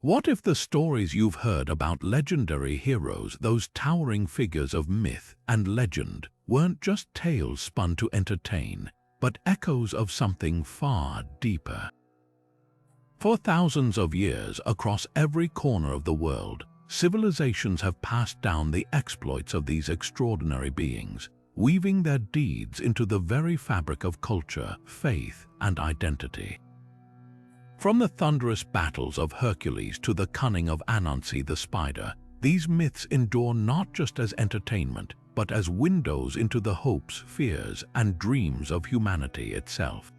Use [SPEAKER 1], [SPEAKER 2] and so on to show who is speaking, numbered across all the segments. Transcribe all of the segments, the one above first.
[SPEAKER 1] What if the stories you've heard about legendary heroes, those towering figures of myth and legend, weren't just tales spun to entertain, but echoes of something far deeper? For thousands of years, across every corner of the world, civilizations have passed down the exploits of these extraordinary beings, weaving their deeds into the very fabric of culture, faith, and identity. From the thunderous battles of Hercules to the cunning of Anansi the spider, these myths endure not just as entertainment, but as windows into the hopes, fears, and dreams of humanity itself.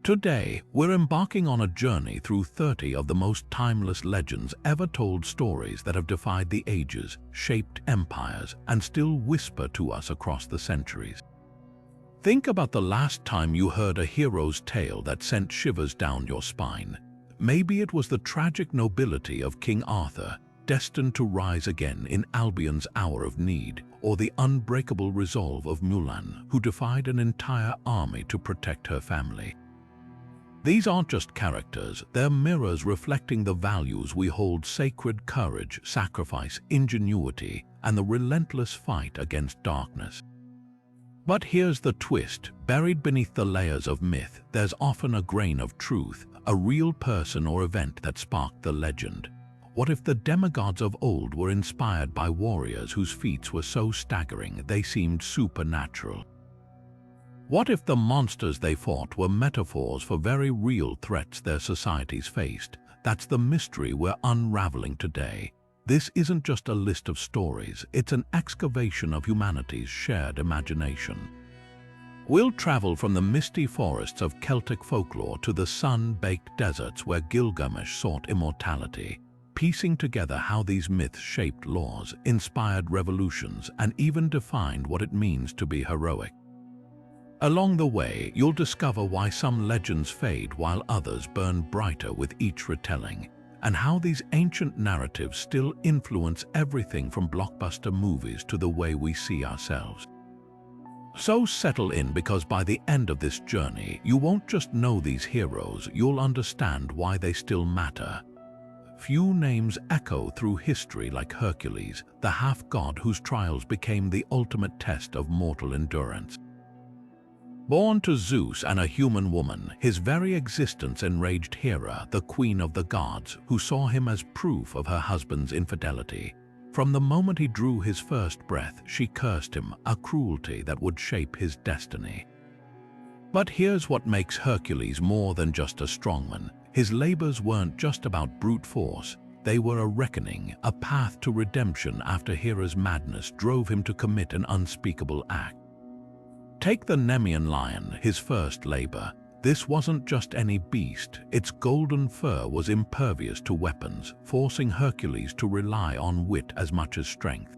[SPEAKER 1] Today, we're embarking on a journey through 30 of the most timeless legends ever told, stories that have defied the ages, shaped empires, and still whisper to us across the centuries. Think about the last time you heard a hero's tale that sent shivers down your spine. Maybe it was the tragic nobility of King Arthur, destined to rise again in Albion's hour of need, or the unbreakable resolve of Mulan, who defied an entire army to protect her family. These aren't just characters, they're mirrors reflecting the values we hold sacred: courage, sacrifice, ingenuity, and the relentless fight against darkness. But here's the twist: buried beneath the layers of myth, there's often a grain of truth, a real person or event that sparked the legend. What if the demigods of old were inspired by warriors whose feats were so staggering they seemed supernatural? What if the monsters they fought were metaphors for very real threats their societies faced? That's the mystery we're unraveling today. This isn't just a list of stories, it's an excavation of humanity's shared imagination. We'll travel from the misty forests of Celtic folklore to the sun-baked deserts where Gilgamesh sought immortality, piecing together how these myths shaped laws, inspired revolutions, and even defined what it means to be heroic. Along the way, you'll discover why some legends fade while others burn brighter with each retelling, and how these ancient narratives still influence everything from blockbuster movies to the way we see ourselves. So settle in, because by the end of this journey, you won't just know these heroes, you'll understand why they still matter. Few names echo through history like Hercules, the half-god whose trials became the ultimate test of mortal endurance. Born to Zeus and a human woman, his very existence enraged Hera, the queen of the gods, who saw him as proof of her husband's infidelity. From the moment he drew his first breath, she cursed him, a cruelty that would shape his destiny. But here's what makes Hercules more than just a strongman. His labors weren't just about brute force. They were a reckoning, a path to redemption after Hera's madness drove him to commit an unspeakable act. Take the Nemean lion, his first labor. This wasn't just any beast. Its golden fur was impervious to weapons, forcing Hercules to rely on wit as much as strength.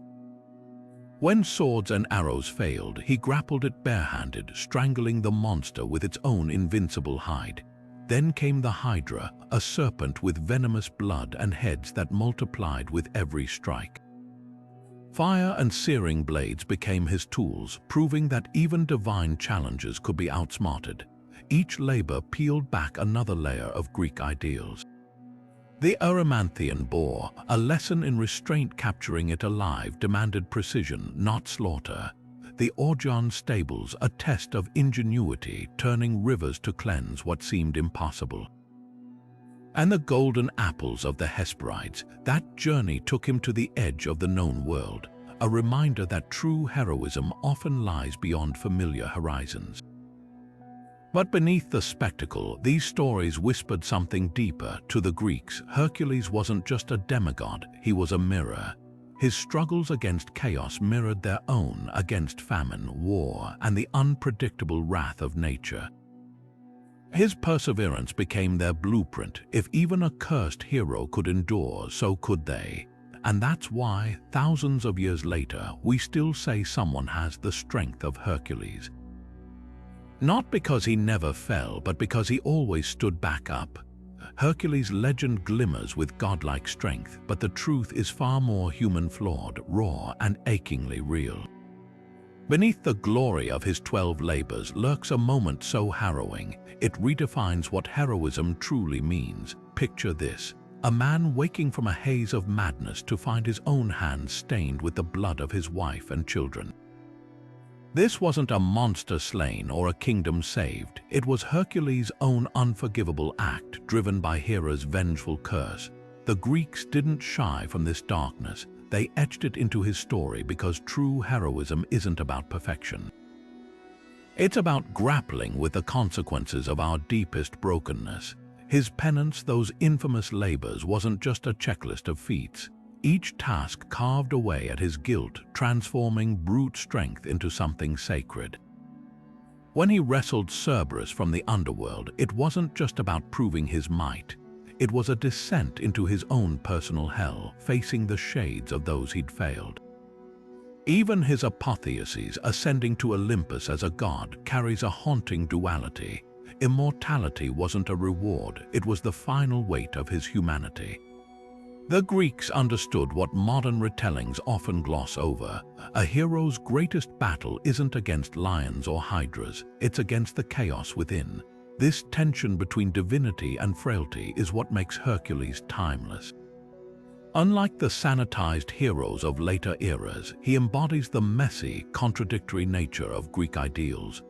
[SPEAKER 1] When swords and arrows failed, he grappled it barehanded, strangling the monster with its own invincible hide. Then came the Hydra, a serpent with venomous blood and heads that multiplied with every strike. Fire and searing blades became his tools, proving that even divine challenges could be outsmarted. Each labor peeled back another layer of Greek ideals. The Erymanthian boar, a lesson in restraint, capturing it alive, demanded precision, not slaughter. The Augean stables, a test of ingenuity, turning rivers to cleanse what seemed impossible. And the golden apples of the Hesperides, that journey took him to the edge of the known world, a reminder that true heroism often lies beyond familiar horizons. But beneath the spectacle, these stories whispered something deeper. To the Greeks, Hercules wasn't just a demigod, he was a mirror. His struggles against chaos mirrored their own, against famine, war, and the unpredictable wrath of nature. His perseverance became their blueprint. If even a cursed hero could endure, so could they. And that's why, thousands of years later, we still say someone has the strength of Hercules. Not because he never fell, but because he always stood back up. Hercules' legend glimmers with godlike strength, but the truth is far more human-flawed, raw, and achingly real. Beneath the glory of his 12 labors lurks a moment so harrowing, it redefines what heroism truly means. Picture this: a man waking from a haze of madness to find his own hands stained with the blood of his wife and children. This wasn't a monster slain or a kingdom saved. It was Hercules' own unforgivable act, driven by Hera's vengeful curse. The Greeks didn't shy from this darkness. They etched it into his story because true heroism isn't about perfection. It's about grappling with the consequences of our deepest brokenness. His penance, those infamous labors, wasn't just a checklist of feats. Each task carved away at his guilt, transforming brute strength into something sacred. When he wrestled Cerberus from the underworld, it wasn't just about proving his might. It was a descent into his own personal hell, facing the shades of those he'd failed. Even his apotheosis, ascending to Olympus as a god, carries a haunting duality. Immortality wasn't a reward, it was the final weight of his humanity. The Greeks understood what modern retellings often gloss over. A hero's greatest battle isn't against lions or hydras, it's against the chaos within. This tension between divinity and frailty is what makes Hercules timeless. Unlike the sanitized heroes of later eras, he embodies the messy, contradictory nature of Greek ideals.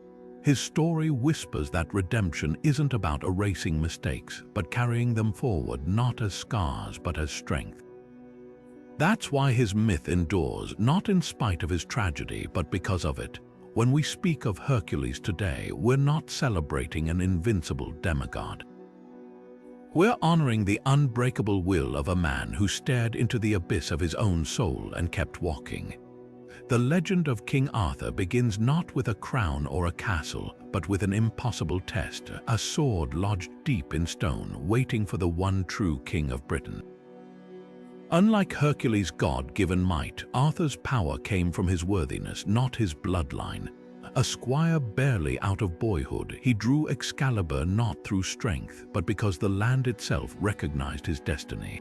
[SPEAKER 1] His story whispers that redemption isn't about erasing mistakes, but carrying them forward not as scars but as strength. That's why his myth endures, not in spite of his tragedy, but because of it. When we speak of Hercules today, we're not celebrating an invincible demigod. We're honoring the unbreakable will of a man who stared into the abyss of his own soul and kept walking. The legend of King Arthur begins not with a crown or a castle, but with an impossible test, a sword lodged deep in stone, waiting for the one true king of Britain. Unlike Hercules' God-given might, Arthur's power came from his worthiness, not his bloodline. A squire barely out of boyhood, he drew Excalibur not through strength, but because the land itself recognized his destiny.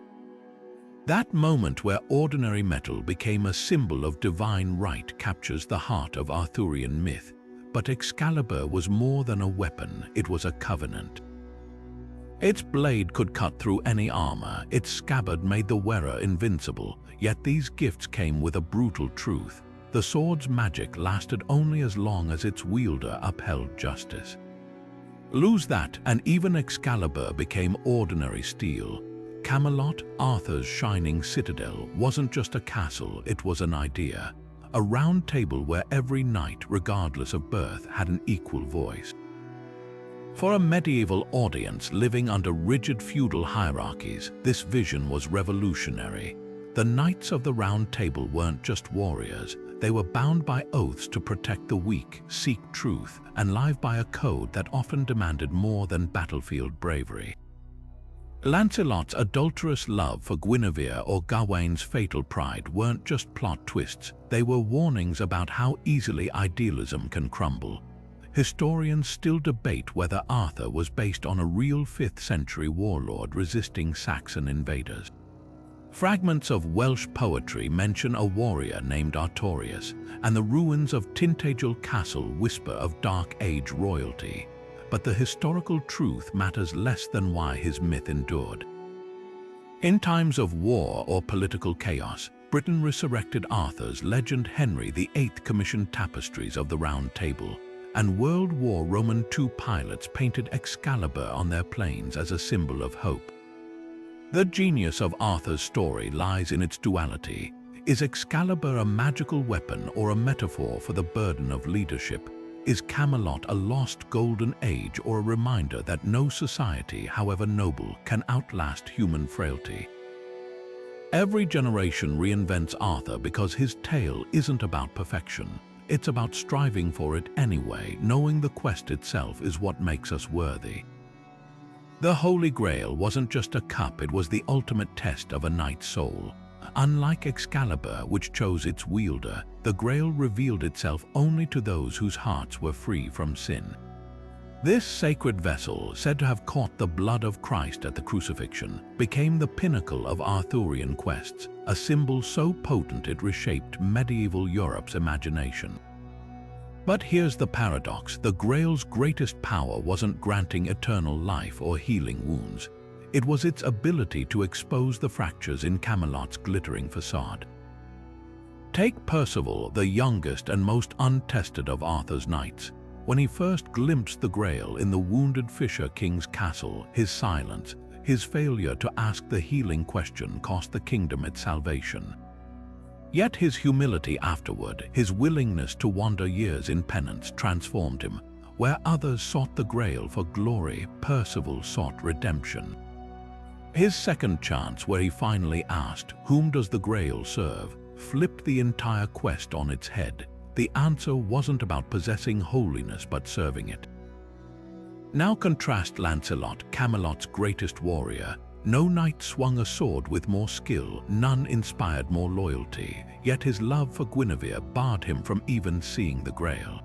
[SPEAKER 1] That moment where ordinary metal became a symbol of divine right captures the heart of Arthurian myth. But Excalibur was more than a weapon, it was a covenant. Its blade could cut through any armor, its scabbard made the wearer invincible, yet these gifts came with a brutal truth. The sword's magic lasted only as long as its wielder upheld justice. Lose that, and even Excalibur became ordinary steel. Camelot, Arthur's shining citadel, wasn't just a castle, it was an idea. A round table where every knight, regardless of birth, had an equal voice. For a medieval audience living under rigid feudal hierarchies, this vision was revolutionary. The Knights of the Round Table weren't just warriors, they were bound by oaths to protect the weak, seek truth, and live by a code that often demanded more than battlefield bravery. Lancelot's adulterous love for Guinevere or Gawain's fatal pride weren't just plot twists, they were warnings about how easily idealism can crumble. Historians still debate whether Arthur was based on a real 5th century warlord resisting Saxon invaders. Fragments of Welsh poetry mention a warrior named Artorius, and the ruins of Tintagel Castle whisper of Dark Age royalty. But the historical truth matters less than why his myth endured. In times of war or political chaos, Britain resurrected Arthur's legend. Henry VIII commissioned tapestries of the Round Table, and World War Roman II pilots painted Excalibur on their planes as a symbol of hope. The genius of Arthur's story lies in its duality. Is Excalibur a magical weapon or a metaphor for the burden of leadership? Is Camelot a lost golden age or a reminder that no society, however noble, can outlast human frailty? Every generation reinvents Arthur because his tale isn't about perfection. It's about striving for it anyway, knowing the quest itself is what makes us worthy. The Holy Grail wasn't just a cup, it was the ultimate test of a knight's soul. Unlike Excalibur, which chose its wielder, the Grail revealed itself only to those whose hearts were free from sin. This sacred vessel, said to have caught the blood of Christ at the crucifixion, became the pinnacle of Arthurian quests, a symbol so potent it reshaped medieval Europe's imagination. But here's the paradox: the Grail's greatest power wasn't granting eternal life or healing wounds. It was its ability to expose the fractures in Camelot's glittering facade. Take Percival, the youngest and most untested of Arthur's knights. When he first glimpsed the Grail in the wounded Fisher King's castle, his silence, his failure to ask the healing question cost the kingdom its salvation. Yet his humility afterward, his willingness to wander years in penance transformed him. Where others sought the Grail for glory, Percival sought redemption. His second chance, where he finally asked, "Whom does the Grail serve?" flipped the entire quest on its head. The answer wasn't about possessing holiness but serving it. Now contrast Lancelot, Camelot's greatest warrior. No knight swung a sword with more skill, none inspired more loyalty, yet his love for Guinevere barred him from even seeing the Grail.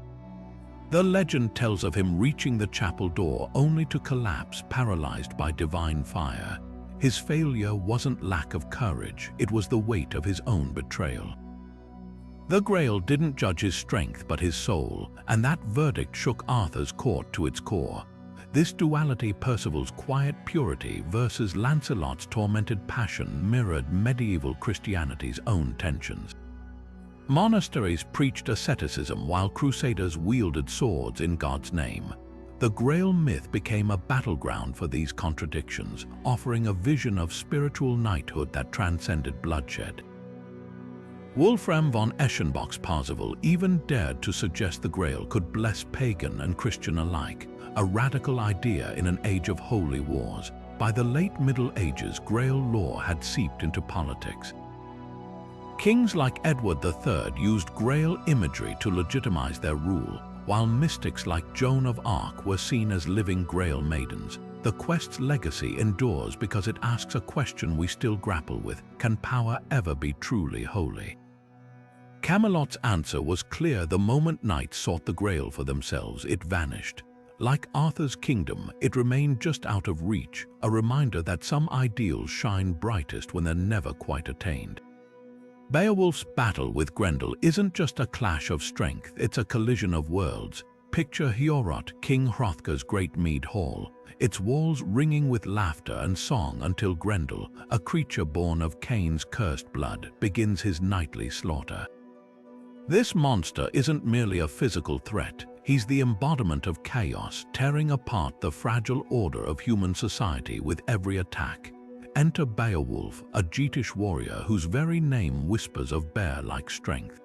[SPEAKER 1] The legend tells of him reaching the chapel door only to collapse, paralyzed by divine fire. His failure wasn't lack of courage, it was the weight of his own betrayal. The Grail didn't judge his strength but his soul, and that verdict shook Arthur's court to its core. This duality, Percival's quiet purity versus Lancelot's tormented passion, mirrored medieval Christianity's own tensions. Monasteries preached asceticism while crusaders wielded swords in God's name. The Grail myth became a battleground for these contradictions, offering a vision of spiritual knighthood that transcended bloodshed. Wolfram von Eschenbach's Parzival even dared to suggest the Grail could bless pagan and Christian alike, a radical idea in an age of holy wars. By the late Middle Ages, Grail lore had seeped into politics. Kings like Edward III used Grail imagery to legitimize their rule, while mystics like Joan of Arc were seen as living Grail maidens. The quest's legacy endures because it asks a question we still grapple with: can power ever be truly holy? Camelot's answer was clear. The moment knights sought the Grail for themselves, it vanished. Like Arthur's kingdom, it remained just out of reach, a reminder that some ideals shine brightest when they're never quite attained. Beowulf's battle with Grendel isn't just a clash of strength, it's a collision of worlds. Picture Heorot, King Hrothgar's great mead hall, its walls ringing with laughter and song until Grendel, a creature born of Cain's cursed blood, begins his nightly slaughter. This monster isn't merely a physical threat, he's the embodiment of chaos, tearing apart the fragile order of human society with every attack. Enter Beowulf, a Geatish warrior whose very name whispers of bear-like strength.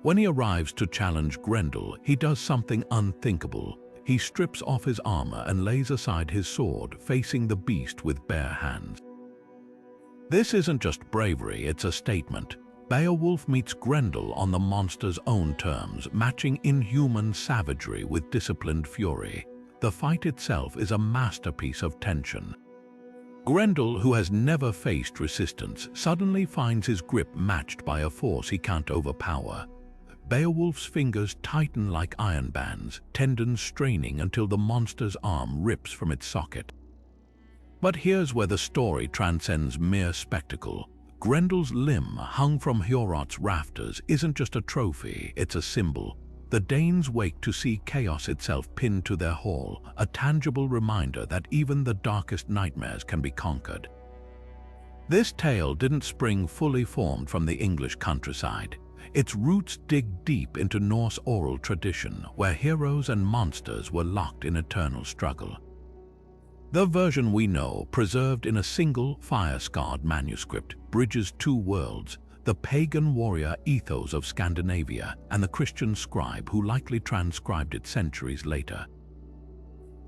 [SPEAKER 1] When he arrives to challenge Grendel, he does something unthinkable. He strips off his armor and lays aside his sword, facing the beast with bare hands. This isn't just bravery, it's a statement. Beowulf meets Grendel on the monster's own terms, matching inhuman savagery with disciplined fury. The fight itself is a masterpiece of tension. Grendel, who has never faced resistance, suddenly finds his grip matched by a force he can't overpower. Beowulf's fingers tighten like iron bands, tendons straining until the monster's arm rips from its socket. But here's where the story transcends mere spectacle. Grendel's limb, hung from Heorot's rafters, isn't just a trophy, it's a symbol. The Danes wake to see chaos itself pinned to their hall, a tangible reminder that even the darkest nightmares can be conquered. This tale didn't spring fully formed from the English countryside. Its roots dig deep into Norse oral tradition, where heroes and monsters were locked in eternal struggle. The version we know, preserved in a single, fire-scarred manuscript, bridges two worlds: the pagan warrior ethos of Scandinavia and the Christian scribe who likely transcribed it centuries later.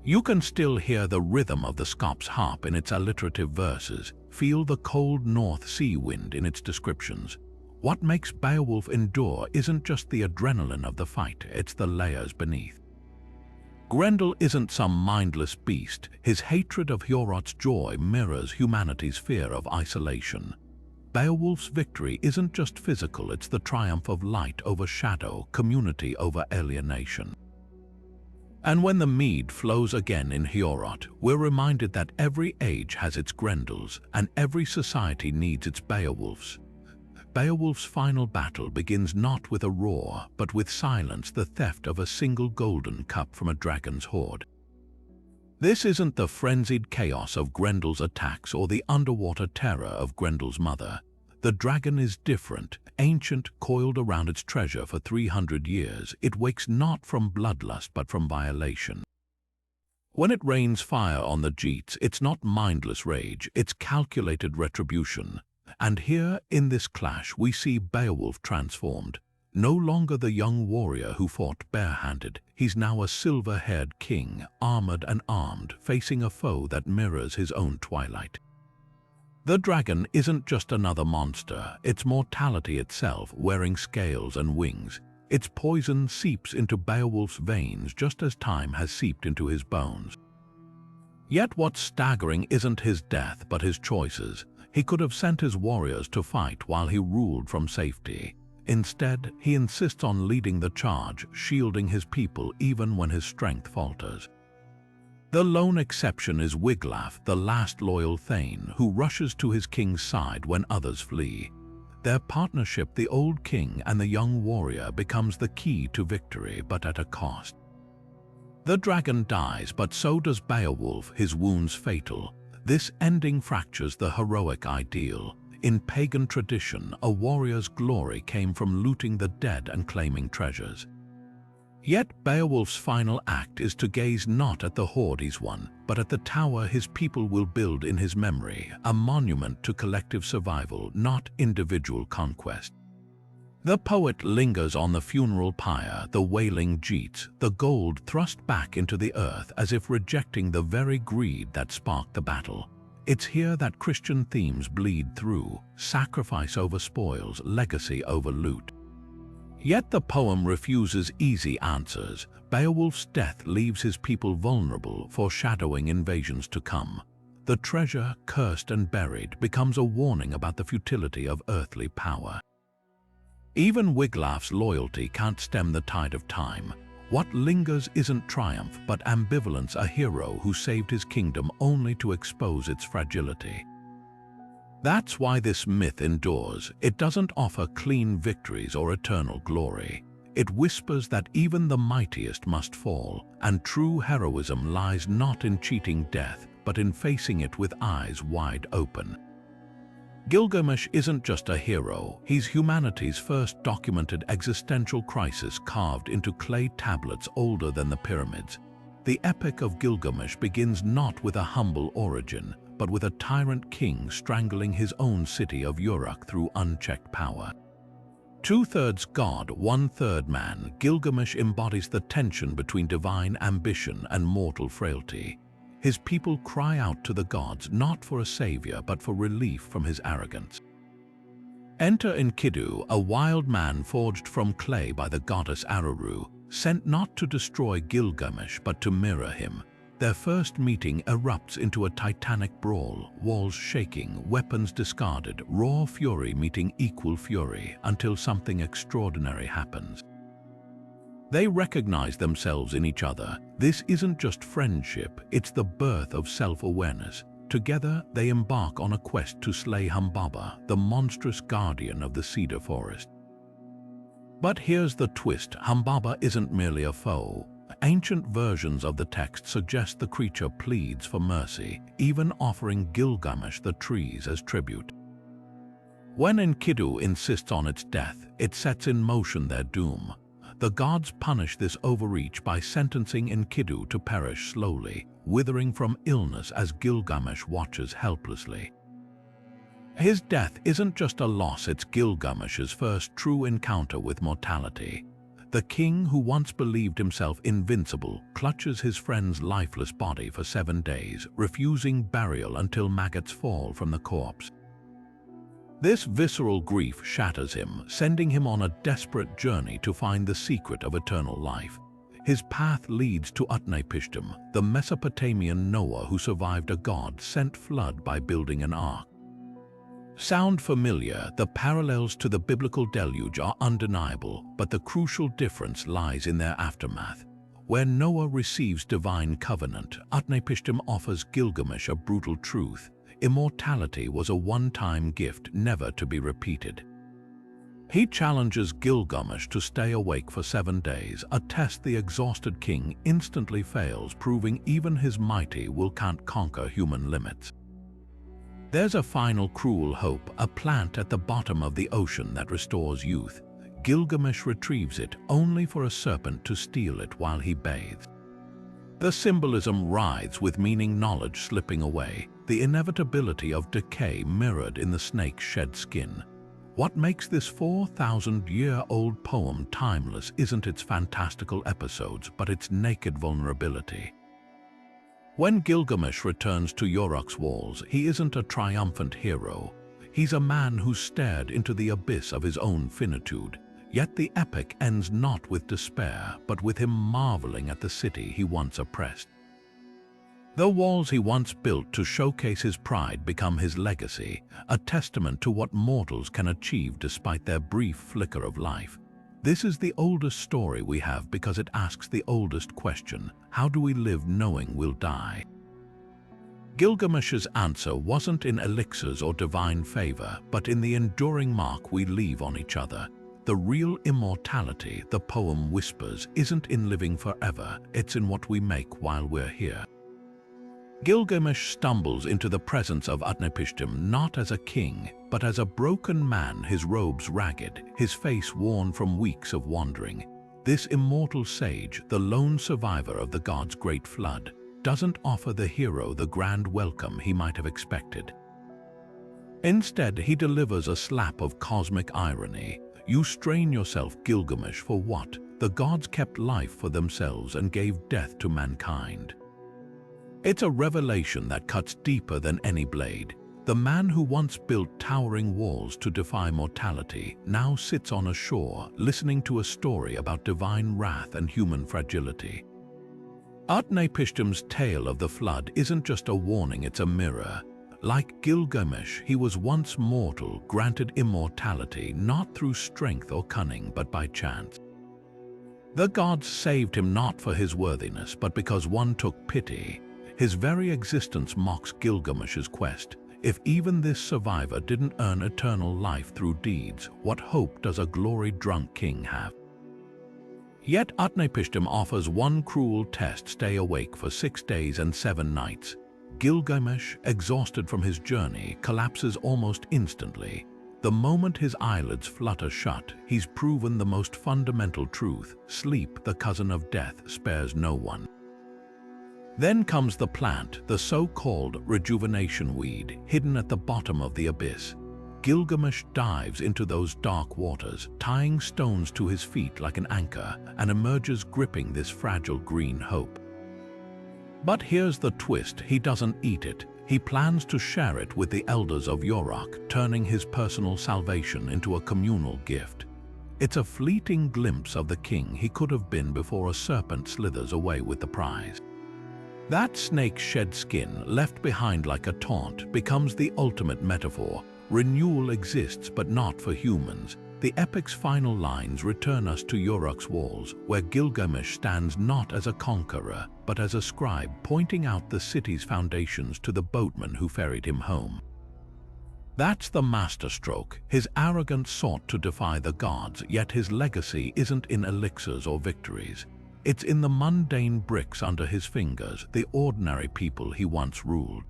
[SPEAKER 1] You can still hear the rhythm of the Scop's harp in its alliterative verses, feel the cold North Sea wind in its descriptions. What makes Beowulf endure isn't just the adrenaline of the fight, it's the layers beneath. Grendel isn't some mindless beast. His hatred of Heorot's joy mirrors humanity's fear of isolation. Beowulf's victory isn't just physical, it's the triumph of light over shadow, community over alienation. And when the mead flows again in Heorot, we're reminded that every age has its Grendels, and every society needs its Beowulfs. Beowulf's final battle begins not with a roar, but with silence, the theft of a single golden cup from a dragon's hoard. This isn't the frenzied chaos of Grendel's attacks or the underwater terror of Grendel's mother. The dragon is different, ancient, coiled around its treasure for 300 years. It wakes not from bloodlust but from violation. When it rains fire on the Geats, it's not mindless rage, it's calculated retribution. And here, in this clash, we see Beowulf transformed. No longer the young warrior who fought barehanded, he's now a silver-haired king, armored and armed, facing a foe that mirrors his own twilight. The dragon isn't just another monster, it's mortality itself, wearing scales and wings. Its poison seeps into Beowulf's veins just as time has seeped into his bones. Yet what's staggering isn't his death but his choices. He could have sent his warriors to fight while he ruled from safety. Instead, he insists on leading the charge, shielding his people even when his strength falters. The lone exception is Wiglaf, the last loyal thane, who rushes to his king's side when others flee. Their partnership, the old king and the young warrior, becomes the key to victory, but at a cost. The dragon dies, but so does Beowulf, his wounds fatal. This ending fractures the heroic ideal. In pagan tradition, a warrior's glory came from looting the dead and claiming treasures. Yet Beowulf's final act is to gaze not at the hoard he's won, but at the tower his people will build in his memory, a monument to collective survival, not individual conquest. The poet lingers on the funeral pyre, the wailing Geats, the gold thrust back into the earth as if rejecting the very greed that sparked the battle. It's here that Christian themes bleed through, sacrifice over spoils, legacy over loot. Yet the poem refuses easy answers. Beowulf's death leaves his people vulnerable, foreshadowing invasions to come. The treasure, cursed and buried, becomes a warning about the futility of earthly power. Even Wiglaf's loyalty can't stem the tide of time. What lingers isn't triumph, but ambivalence, a hero who saved his kingdom only to expose its fragility. That's why this myth endures. It doesn't offer clean victories or eternal glory. It whispers that even the mightiest must fall, and true heroism lies not in cheating death, but in facing it with eyes wide open. Gilgamesh isn't just a hero, he's humanity's first documented existential crisis carved into clay tablets older than the pyramids. The epic of Gilgamesh begins not with a humble origin, but with a tyrant king strangling his own city of Uruk through unchecked power. Two-thirds god, one-third man, Gilgamesh embodies the tension between divine ambition and mortal frailty. His people cry out to the gods not for a savior but for relief from his arrogance. Enter Enkidu, a wild man forged from clay by the goddess Aruru, sent not to destroy Gilgamesh but to mirror him. Their first meeting erupts into a titanic brawl, walls shaking, weapons discarded, raw fury meeting equal fury, until something extraordinary happens. They recognize themselves in each other. This isn't just friendship, it's the birth of self-awareness. Together, they embark on a quest to slay Humbaba, the monstrous guardian of the cedar forest. But here's the twist: Humbaba isn't merely a foe. Ancient versions of the text suggest the creature pleads for mercy, even offering Gilgamesh the trees as tribute. When Enkidu insists on its death, it sets in motion their doom. The gods punish this overreach by sentencing Enkidu to perish slowly, withering from illness as Gilgamesh watches helplessly. His death isn't just a loss, it's Gilgamesh's first true encounter with mortality. The king, who once believed himself invincible, clutches his friend's lifeless body for 7 days, refusing burial until maggots fall from the corpse. This visceral grief shatters him, sending him on a desperate journey to find the secret of eternal life. His path leads to Utnapishtim, the Mesopotamian Noah who survived a god-sent flood by building an ark. Sound familiar? The parallels to the biblical deluge are undeniable, but the crucial difference lies in their aftermath. Where Noah receives divine covenant, Utnapishtim offers Gilgamesh a brutal truth. Immortality was a one-time gift, never to be repeated. He challenges Gilgamesh to stay awake for 7 days, a test the exhausted king instantly fails, proving even his mighty will can't conquer human limits. There's a final cruel hope, a plant at the bottom of the ocean that restores youth. Gilgamesh retrieves it, only for a serpent to steal it while he bathes. The symbolism writhes with meaning, knowledge slipping away, the inevitability of decay mirrored in the snake's shed skin. What makes this 4,000-year-old poem timeless isn't its fantastical episodes, but its naked vulnerability. When Gilgamesh returns to Yuruk's walls, he isn't a triumphant hero. He's a man who stared into the abyss of his own finitude. Yet the epic ends not with despair, but with him marveling at the city he once oppressed. The walls he once built to showcase his pride become his legacy, a testament to what mortals can achieve despite their brief flicker of life. This is the oldest story we have because it asks the oldest question: how do we live knowing we'll die? Gilgamesh's answer wasn't in elixirs or divine favor, but in the enduring mark we leave on each other. The real immortality, the poem whispers, isn't in living forever, it's in what we make while we're here. Gilgamesh stumbles into the presence of Utnapishtim not as a king, but as a broken man, his robes ragged, his face worn from weeks of wandering. This immortal sage, the lone survivor of the gods' great flood, doesn't offer the hero the grand welcome he might have expected. Instead, he delivers a slap of cosmic irony. You strain yourself, Gilgamesh, for what? The gods kept life for themselves and gave death to mankind. It's a revelation that cuts deeper than any blade. The man who once built towering walls to defy mortality now sits on a shore, listening to a story about divine wrath and human fragility. Utnapishtim's tale of the flood isn't just a warning, it's a mirror. Like Gilgamesh, he was once mortal, granted immortality not through strength or cunning, but by chance. The gods saved him not for his worthiness, but because one took pity. His very existence mocks Gilgamesh's quest. If even this survivor didn't earn eternal life through deeds, what hope does a glory-drunk king have? Yet Utnapishtim offers one cruel test: stay awake for 6 days and 7 nights. Gilgamesh, exhausted from his journey, collapses almost instantly. The moment his eyelids flutter shut, he's proven the most fundamental truth: sleep, the cousin of death, spares no one. Then comes the plant, the so-called rejuvenation weed, hidden at the bottom of the abyss. Gilgamesh dives into those dark waters, tying stones to his feet like an anchor, and emerges gripping this fragile green hope. But here's the twist: he doesn't eat it. He plans to share it with the elders of Uruk, turning his personal salvation into a communal gift. It's a fleeting glimpse of the king he could have been before a serpent slithers away with the prize. That snake's shed skin, left behind like a taunt, becomes the ultimate metaphor. Renewal exists, but not for humans. The epic's final lines return us to Uruk's walls, where Gilgamesh stands not as a conqueror, but as a scribe, pointing out the city's foundations to the boatman who ferried him home. That's the masterstroke. His arrogance sought to defy the gods, yet his legacy isn't in elixirs or victories. It's in the mundane bricks under his fingers, the ordinary people he once ruled.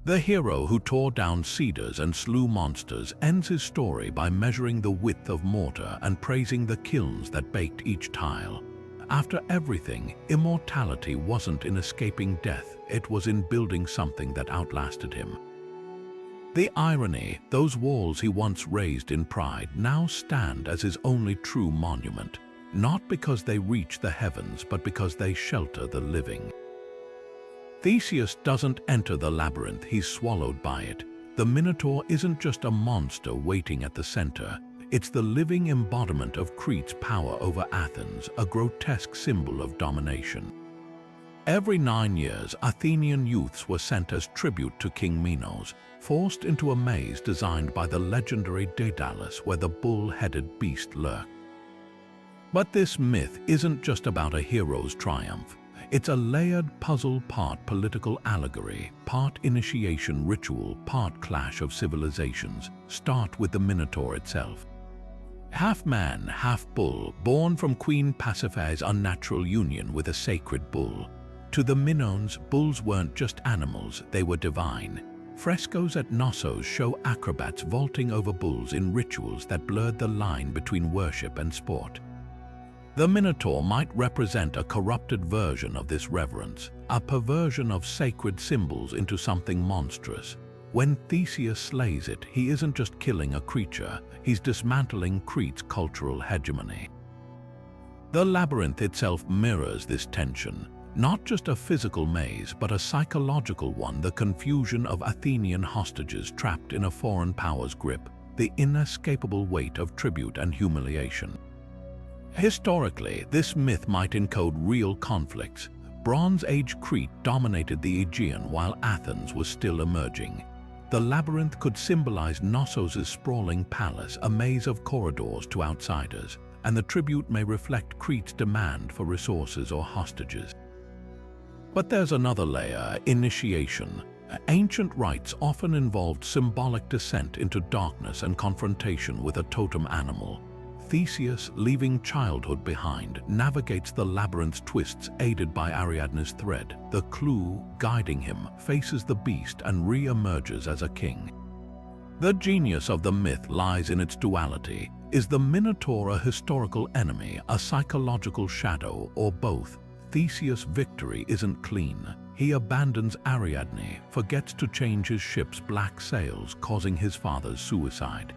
[SPEAKER 1] The hero who tore down cedars and slew monsters ends his story by measuring the width of mortar and praising the kilns that baked each tile. After everything, immortality wasn't in escaping death, it was in building something that outlasted him. The irony: those walls he once raised in pride now stand as his only true monument, not because they reach the heavens, but because they shelter the living. Theseus doesn't enter the labyrinth, he's swallowed by it. The Minotaur isn't just a monster waiting at the center, it's the living embodiment of Crete's power over Athens, a grotesque symbol of domination. Every 9 years, Athenian youths were sent as tribute to King Minos, forced into a maze designed by the legendary Daedalus where the bull-headed beast lurked. But this myth isn't just about a hero's triumph. It's a layered puzzle, part political allegory, part initiation ritual, part clash of civilizations. Start with the Minotaur itself. Half man, half bull, born from Queen Pasiphae's unnatural union with a sacred bull. To the Minoans, bulls weren't just animals, they were divine. Frescoes at Knossos show acrobats vaulting over bulls in rituals that blurred the line between worship and sport. The Minotaur might represent a corrupted version of this reverence, a perversion of sacred symbols into something monstrous. When Theseus slays it, he isn't just killing a creature, he's dismantling Crete's cultural hegemony. The labyrinth itself mirrors this tension, not just a physical maze, but a psychological one, the confusion of Athenian hostages trapped in a foreign power's grip, the inescapable weight of tribute and humiliation. Historically, this myth might encode real conflicts. Bronze Age Crete dominated the Aegean while Athens was still emerging. The labyrinth could symbolize Knossos' sprawling palace, a maze of corridors to outsiders, and the tribute may reflect Crete's demand for resources or hostages. But there's another layer: initiation. Ancient rites often involved symbolic descent into darkness and confrontation with a totem animal. Theseus, leaving childhood behind, navigates the labyrinth's twists aided by Ariadne's thread. The clue, guiding him, faces the beast and re-emerges as a king. The genius of the myth lies in its duality. Is the Minotaur a historical enemy, a psychological shadow, or both? Theseus' victory isn't clean. He abandons Ariadne, forgets to change his ship's black sails, causing his father's suicide.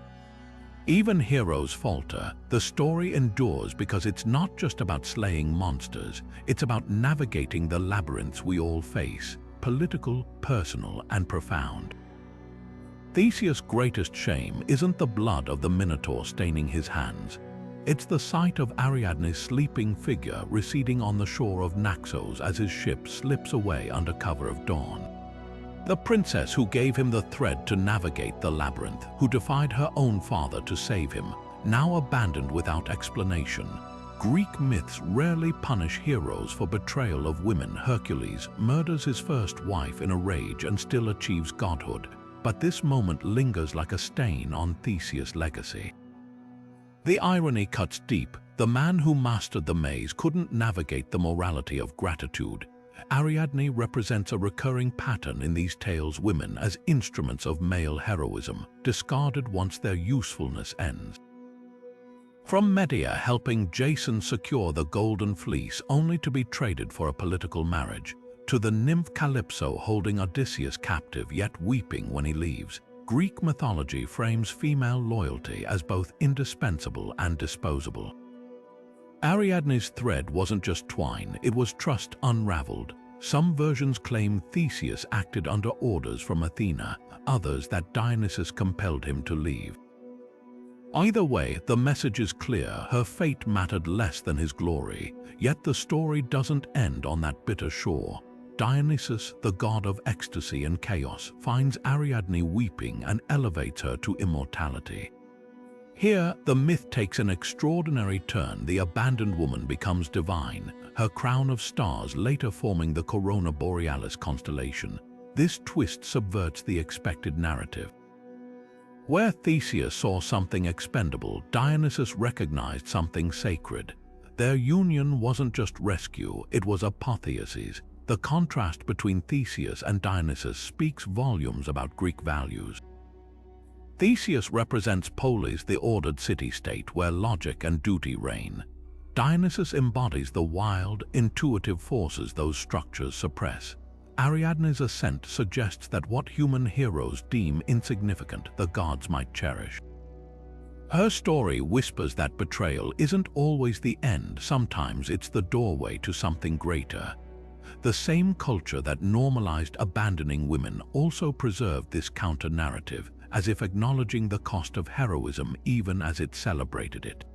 [SPEAKER 1] Even heroes falter. The story endures because it's not just about slaying monsters, it's about navigating the labyrinths we all face, political, personal, and profound. Theseus' greatest shame isn't the blood of the Minotaur staining his hands. It's the sight of Ariadne's sleeping figure receding on the shore of Naxos as his ship slips away under cover of dawn. The princess who gave him the thread to navigate the labyrinth, who defied her own father to save him, now abandoned without explanation. Greek myths rarely punish heroes for betrayal of women. Hercules murders his first wife in a rage and still achieves godhood, but this moment lingers like a stain on Theseus' legacy. The irony cuts deep. The man who mastered the maze couldn't navigate the morality of gratitude. Ariadne represents a recurring pattern in these tales: women as instruments of male heroism, discarded once their usefulness ends. From Medea helping Jason secure the golden fleece only to be traded for a political marriage, to the nymph Calypso holding Odysseus captive yet weeping when he leaves, Greek mythology frames female loyalty as both indispensable and disposable. Ariadne's thread wasn't just twine, it was trust unraveled. Some versions claim Theseus acted under orders from Athena, others that Dionysus compelled him to leave. Either way, the message is clear: her fate mattered less than his glory. Yet the story doesn't end on that bitter shore. Dionysus, the god of ecstasy and chaos, finds Ariadne weeping and elevates her to immortality. Here, the myth takes an extraordinary turn. The abandoned woman becomes divine, her crown of stars later forming the Corona Borealis constellation. This twist subverts the expected narrative. Where Theseus saw something expendable, Dionysus recognized something sacred. Their union wasn't just rescue, it was apotheosis. The contrast between Theseus and Dionysus speaks volumes about Greek values. Theseus represents Polis, the ordered city-state where logic and duty reign. Dionysus embodies the wild, intuitive forces those structures suppress. Ariadne's ascent suggests that what human heroes deem insignificant, the gods might cherish. Her story whispers that betrayal isn't always the end, sometimes it's the doorway to something greater. The same culture that normalized abandoning women also preserved this counter-narrative, as if acknowledging the cost of heroism even as it celebrated it.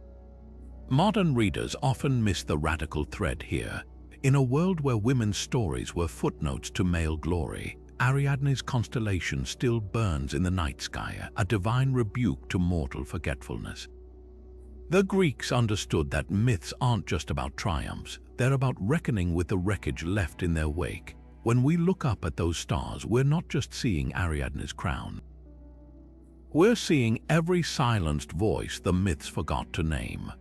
[SPEAKER 1] Modern readers often miss the radical thread here. In a world where women's stories were footnotes to male glory, Ariadne's constellation still burns in the night sky, a divine rebuke to mortal forgetfulness. The Greeks understood that myths aren't just about triumphs, they're about reckoning with the wreckage left in their wake. When we look up at those stars, we're not just seeing Ariadne's crown. We're seeing every silenced voice the myths forgot to name.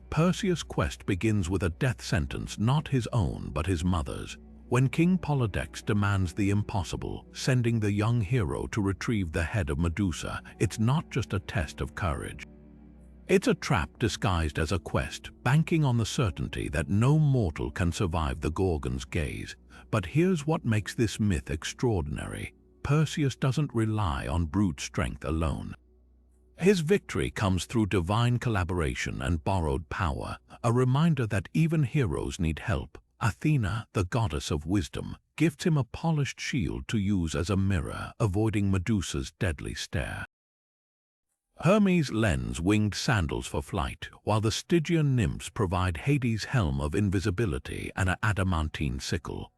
[SPEAKER 1] Perseus' quest begins with a death sentence not his own but his mother's, when King Polydectes demands the impossible, sending the young hero to retrieve the head of Medusa. It's not just a test of courage. It's a trap disguised as a quest, banking on the certainty that no mortal can survive the Gorgon's gaze. But here's what makes this myth extraordinary. Perseus doesn't rely on brute strength alone. His victory comes through divine collaboration and borrowed power, a reminder that even heroes need help. Athena, the goddess of wisdom, gifts him a polished shield to use as a mirror, avoiding Medusa's deadly stare. Hermes lends winged sandals for flight, while the Stygian nymphs provide Hades' helm of invisibility and an adamantine sickle.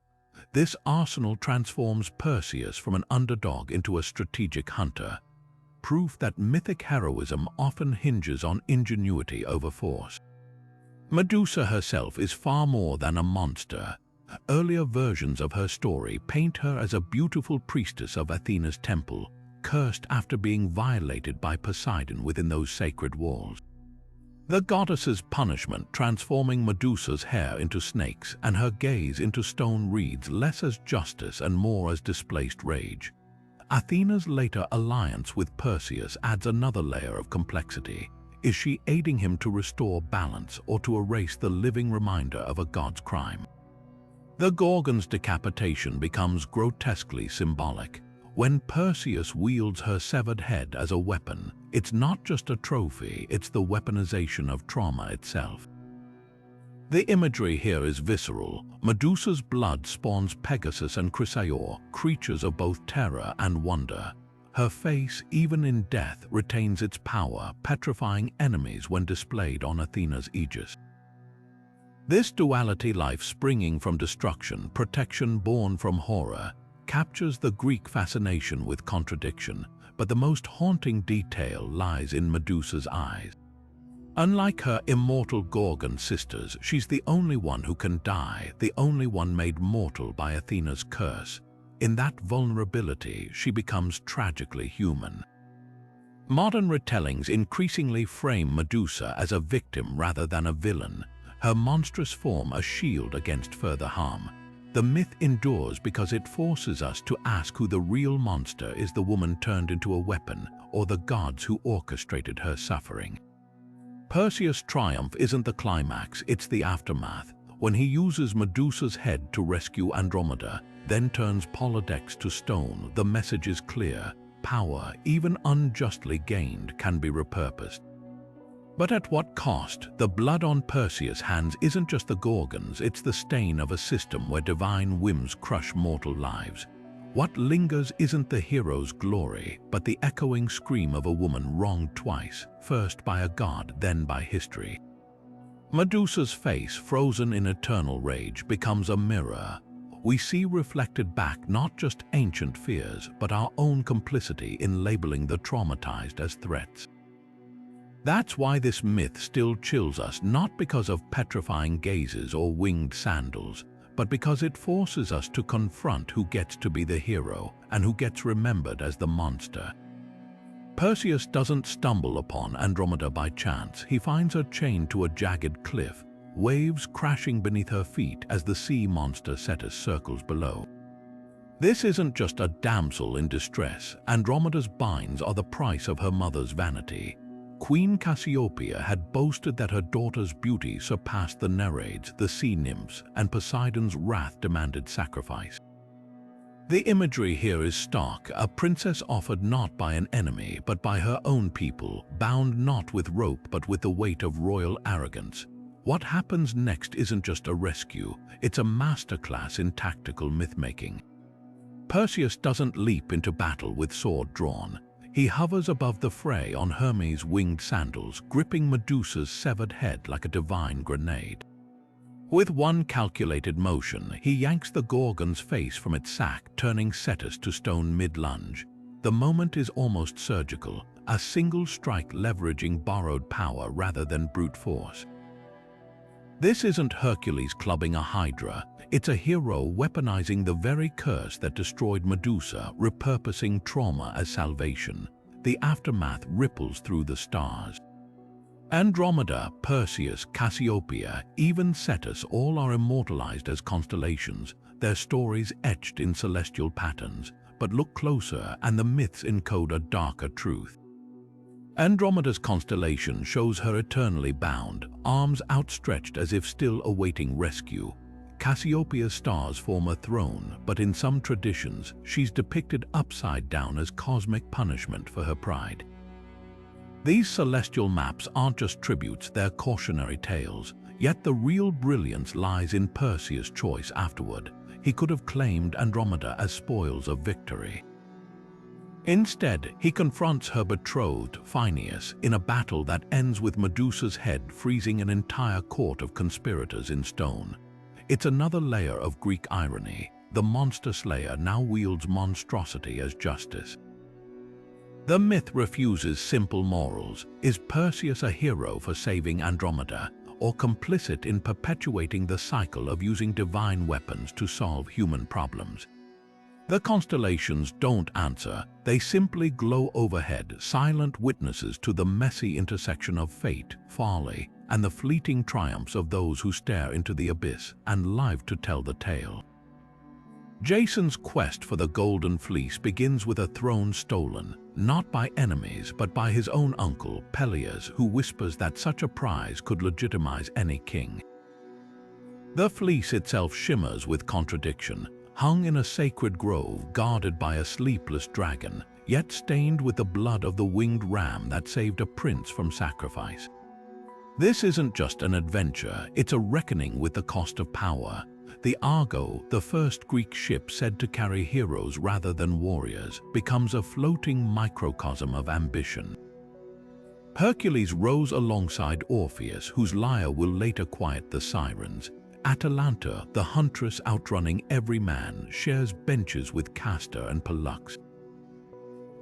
[SPEAKER 1] This arsenal transforms Perseus from an underdog into a strategic hunter, proof that mythic heroism often hinges on ingenuity over force. Medusa herself is far more than a monster. Earlier versions of her story paint her as a beautiful priestess of Athena's temple, cursed after being violated by Poseidon within those sacred walls. The goddess's punishment, transforming Medusa's hair into snakes and her gaze into stone, reads less as justice and more as displaced rage. Athena's later alliance with Perseus adds another layer of complexity. Is she aiding him to restore balance or to erase the living reminder of a god's crime? The Gorgon's decapitation becomes grotesquely symbolic. When Perseus wields her severed head as a weapon, it's not just a trophy, it's the weaponization of trauma itself. The imagery here is visceral. Medusa's blood spawns Pegasus and Chrysaor, creatures of both terror and wonder. Her face, even in death, retains its power, petrifying enemies when displayed on Athena's aegis. This duality, life springing from destruction, protection born from horror, captures the Greek fascination with contradiction, but the most haunting detail lies in Medusa's eyes. Unlike her immortal Gorgon sisters, she's the only one who can die, the only one made mortal by Athena's curse. In that vulnerability, she becomes tragically human. Modern retellings increasingly frame Medusa as a victim rather than a villain, her monstrous form a shield against further harm. The myth endures because it forces us to ask who the real monster is: the woman turned into a weapon, or the gods who orchestrated her suffering. Perseus' triumph isn't the climax, it's the aftermath. When he uses Medusa's head to rescue Andromeda, then turns Polydectes to stone, the message is clear: power, even unjustly gained, can be repurposed. But at what cost? The blood on Perseus' hands isn't just the Gorgons, it's the stain of a system where divine whims crush mortal lives. What lingers isn't the hero's glory, but the echoing scream of a woman wronged twice, first by a god, then by history. Medusa's face, frozen in eternal rage, becomes a mirror. We see reflected back not just ancient fears, but our own complicity in labeling the traumatized as threats. That's why this myth still chills us, not because of petrifying gazes or winged sandals, but because it forces us to confront who gets to be the hero and who gets remembered as the monster. Perseus doesn't stumble upon Andromeda by chance. He finds her chained to a jagged cliff, waves crashing beneath her feet as the sea monster Cetus circles below. This isn't just a damsel in distress. Andromeda's binds are the price of her mother's vanity. Queen Cassiopeia had boasted that her daughter's beauty surpassed the Nereids, the sea nymphs, and Poseidon's wrath demanded sacrifice. The imagery here is stark: a princess offered not by an enemy, but by her own people, bound not with rope but with the weight of royal arrogance. What happens next isn't just a rescue, it's a masterclass in tactical myth-making. Perseus doesn't leap into battle with sword drawn. He hovers above the fray on Hermes' winged sandals, gripping Medusa's severed head like a divine grenade. With one calculated motion, he yanks the Gorgon's face from its sack, turning Cetus to stone mid-lunge. The moment is almost surgical, a single strike leveraging borrowed power rather than brute force. This isn't Hercules clubbing a hydra, it's a hero weaponizing the very curse that destroyed Medusa, repurposing trauma as salvation. the aftermath ripples through the stars. Andromeda, Perseus, Cassiopeia, even Cetus all are immortalized as constellations, their stories etched in celestial patterns. But look closer and the myths encode a darker truth. Andromeda's constellation shows her eternally bound, arms outstretched as if still awaiting rescue. Cassiopeia's stars form a throne, but in some traditions, she's depicted upside down as cosmic punishment for her pride. These celestial maps aren't just tributes, they're cautionary tales, yet the real brilliance lies in Perseus' choice afterward. He could have claimed Andromeda as spoils of victory. Instead, he confronts her betrothed, Phineus, in a battle that ends with Medusa's head freezing an entire court of conspirators in stone. It's another layer of Greek irony. The monster slayer now wields monstrosity as justice. The myth refuses simple morals. Is Perseus a hero for saving Andromeda, or complicit in perpetuating the cycle of using divine weapons to solve human problems? The constellations don't answer, they simply glow overhead, silent witnesses to the messy intersection of fate, folly, and the fleeting triumphs of those who stare into the abyss and live to tell the tale. Jason's quest for the Golden Fleece begins with a throne stolen, not by enemies but by his own uncle, Peleus, who whispers that such a prize could legitimize any king. The fleece itself shimmers with contradiction, hung in a sacred grove guarded by a sleepless dragon, yet stained with the blood of the winged ram that saved a prince from sacrifice. This isn't just an adventure, it's a reckoning with the cost of power. The Argo, the first Greek ship said to carry heroes rather than warriors, becomes a floating microcosm of ambition. Hercules rows alongside Orpheus, whose lyre will later quiet the sirens. Atalanta, the huntress outrunning every man, shares benches with Castor and Pollux.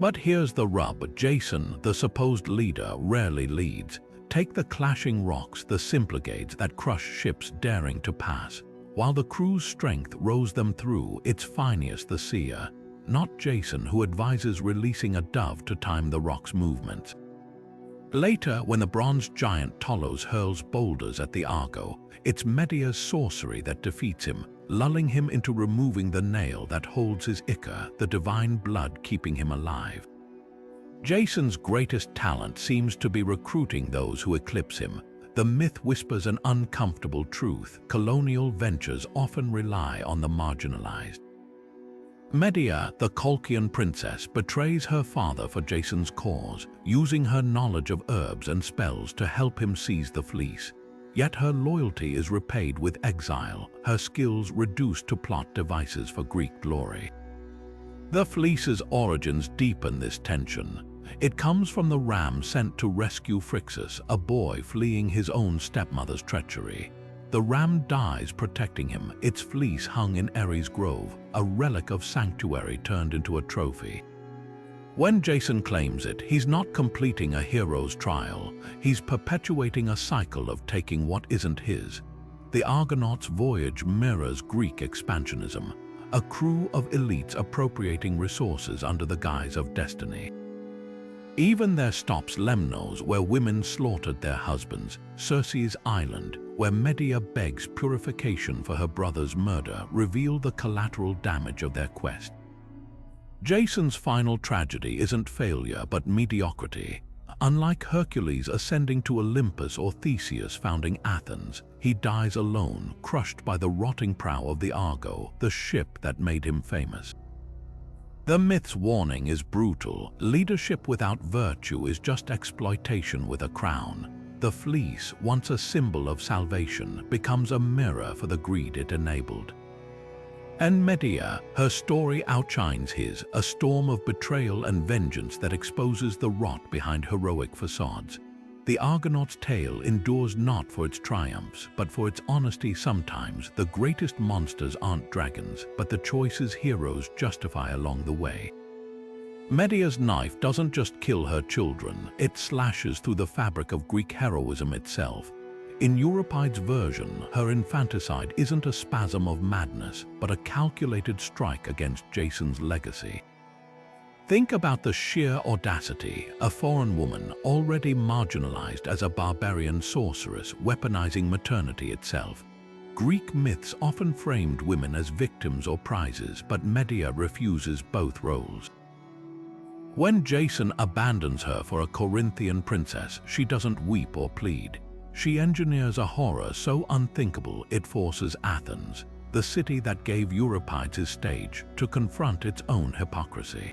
[SPEAKER 1] But here's the rub: Jason, the supposed leader, rarely leads. Take the clashing rocks, the Symplegades that crush ships daring to pass. While the crew's strength rows them through, it's Phineus the seer, not Jason, who advises releasing a dove to time the rock's movements. Later, when the bronze giant Tolos hurls boulders at the Argo, it's Medea's sorcery that defeats him, lulling him into removing the nail that holds his ichor, the divine blood keeping him alive. Jason's greatest talent seems to be recruiting those who eclipse him. The myth whispers an uncomfortable truth: colonial ventures often rely on the marginalized. Medea, the Colchian princess, betrays her father for Jason's cause, using her knowledge of herbs and spells to help him seize the fleece. Yet her loyalty is repaid with exile, her skills reduced to plot devices for Greek glory. The fleece's origins deepen this tension. It comes from the ram sent to rescue Phrixus, a boy fleeing his own stepmother's treachery. The ram dies protecting him, its fleece hung in Ares' grove, a relic of sanctuary turned into a trophy. When Jason claims it, he's not completing a hero's trial, he's perpetuating a cycle of taking what isn't his. The Argonauts' voyage mirrors Greek expansionism, a crew of elites appropriating resources under the guise of destiny. Even their stops, Lemnos, where women slaughtered their husbands, Circe's island, where Medea begs purification for her brother's murder, reveal the collateral damage of their quest. Jason's final tragedy isn't failure but mediocrity. Unlike Hercules ascending to Olympus or Theseus founding Athens, he dies alone, crushed by the rotting prow of the Argo, the ship that made him famous. The myth's warning is brutal. Leadership without virtue is just exploitation with a crown. The fleece, once a symbol of salvation, becomes a mirror for the greed it enabled. And Medea, her story outshines his, a storm of betrayal and vengeance that exposes the rot behind heroic facades. The Argonaut's tale endures not for its triumphs, but for its honesty. Sometimes the greatest monsters aren't dragons, but the choices heroes justify along the way. Medea's knife doesn't just kill her children, it slashes through the fabric of Greek heroism itself. In Euripides' version, her infanticide isn't a spasm of madness, but a calculated strike against Jason's legacy. Think about the sheer audacity, a foreign woman already marginalized as a barbarian sorceress weaponizing maternity itself. Greek myths often framed women as victims or prizes, but Medea refuses both roles. When Jason abandons her for a Corinthian princess, she doesn't weep or plead. She engineers a horror so unthinkable it forces Athens, the city that gave Euripides his stage, to confront its own hypocrisy.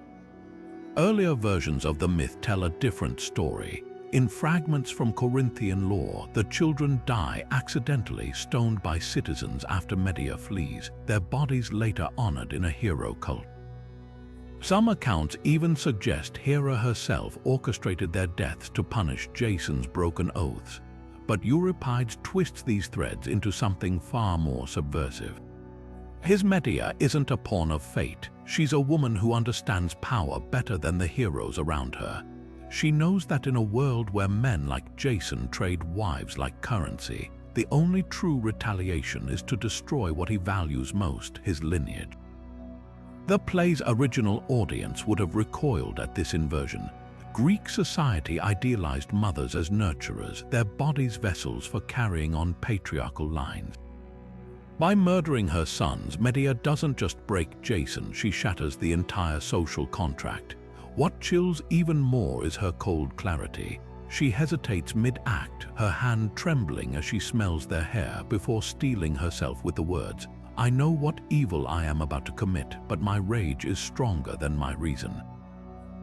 [SPEAKER 1] Earlier versions of the myth tell a different story. In fragments from Corinthian lore, the children die accidentally stoned by citizens after Medea flees, their bodies later honored in a hero cult. Some accounts even suggest Hera herself orchestrated their deaths to punish Jason's broken oaths. But Euripides twists these threads into something far more subversive. His Medea isn't a pawn of fate. She's a woman who understands power better than the heroes around her. She knows that in a world where men like Jason trade wives like currency, the only true retaliation is to destroy what he values most, his lineage. The play's original audience would have recoiled at this inversion. Greek society idealized mothers as nurturers, their bodies vessels for carrying on patriarchal lines. By murdering her sons, Medea doesn't just break Jason, she shatters the entire social contract. What chills even more is her cold clarity. She hesitates mid-act, her hand trembling as she smells their hair before steeling herself with the words, "I know what evil I am about to commit, but my rage is stronger than my reason."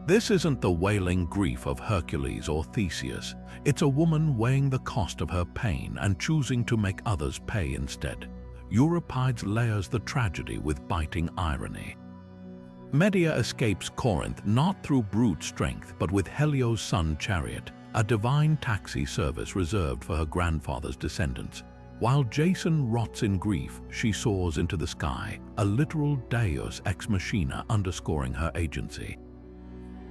[SPEAKER 1] This isn't the wailing grief of Hercules or Theseus. It's a woman weighing the cost of her pain and choosing to make others pay instead. Euripides layers the tragedy with biting irony. Medea escapes Corinth not through brute strength but with Helios' sun chariot, a divine taxi service reserved for her grandfather's descendants. While Jason rots in grief, she soars into the sky, a literal deus ex machina underscoring her agency.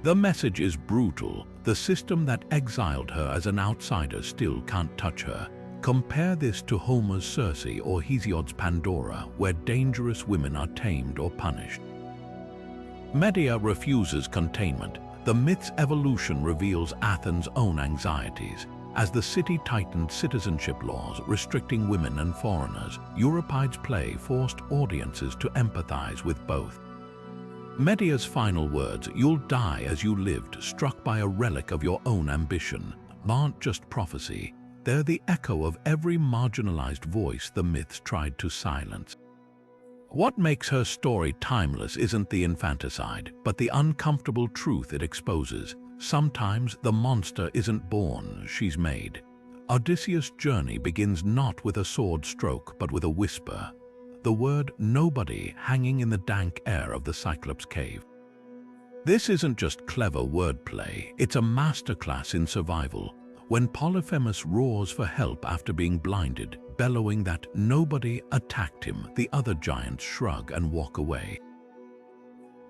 [SPEAKER 1] The message is brutal. The system that exiled her as an outsider still can't touch her. Compare this to Homer's Circe or Hesiod's Pandora, where dangerous women are tamed or punished. Medea refuses containment. The myth's evolution reveals Athens' own anxieties. As the city tightened citizenship laws restricting women and foreigners, Euripides' play forced audiences to empathize with both. Medea's final words, "You'll die as you lived," struck by a relic of your own ambition, aren't just prophecy. They're the echo of every marginalized voice the myths tried to silence. What makes her story timeless isn't the infanticide, but the uncomfortable truth it exposes. Sometimes the monster isn't born, she's made. Odysseus' journey begins not with a sword stroke, but with a whisper. The word nobody hanging in the dank air of the Cyclops' cave. This isn't just clever wordplay, it's a masterclass in survival. When Polyphemus roars for help after being blinded, bellowing that nobody attacked him, the other giants shrug and walk away.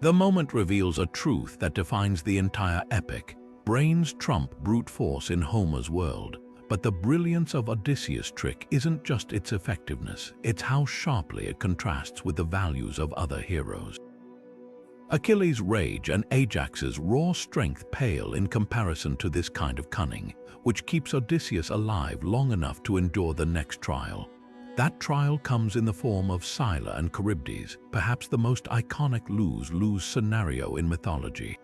[SPEAKER 1] The moment reveals a truth that defines the entire epic. Brains trump brute force in Homer's world. But the brilliance of Odysseus' trick isn't just its effectiveness, it's how sharply it contrasts with the values of other heroes. Achilles' rage and Ajax's raw strength pale in comparison to this kind of cunning, which keeps Odysseus alive long enough to endure the next trial. That trial comes in the form of Scylla and Charybdis, perhaps the most iconic lose-lose scenario in mythology.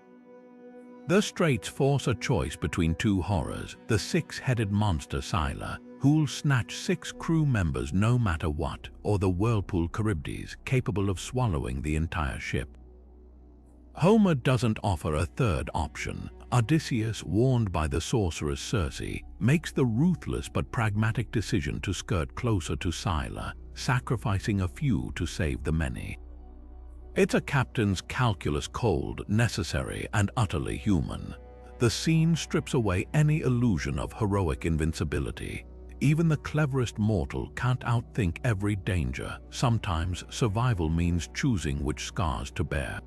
[SPEAKER 1] The Straits force a choice between two horrors, the six-headed monster Scylla, who'll snatch 6 crew members no matter what, or the whirlpool Charybdis, capable of swallowing the entire ship. Homer doesn't offer a third option. Odysseus, warned by the sorceress Circe, makes the ruthless but pragmatic decision to skirt closer to Scylla, sacrificing a few to save the many. It's a captain's calculus, cold, necessary, and utterly human. The scene strips away any illusion of heroic invincibility. Even the cleverest mortal can't outthink every danger. Sometimes survival means choosing which scars to bear.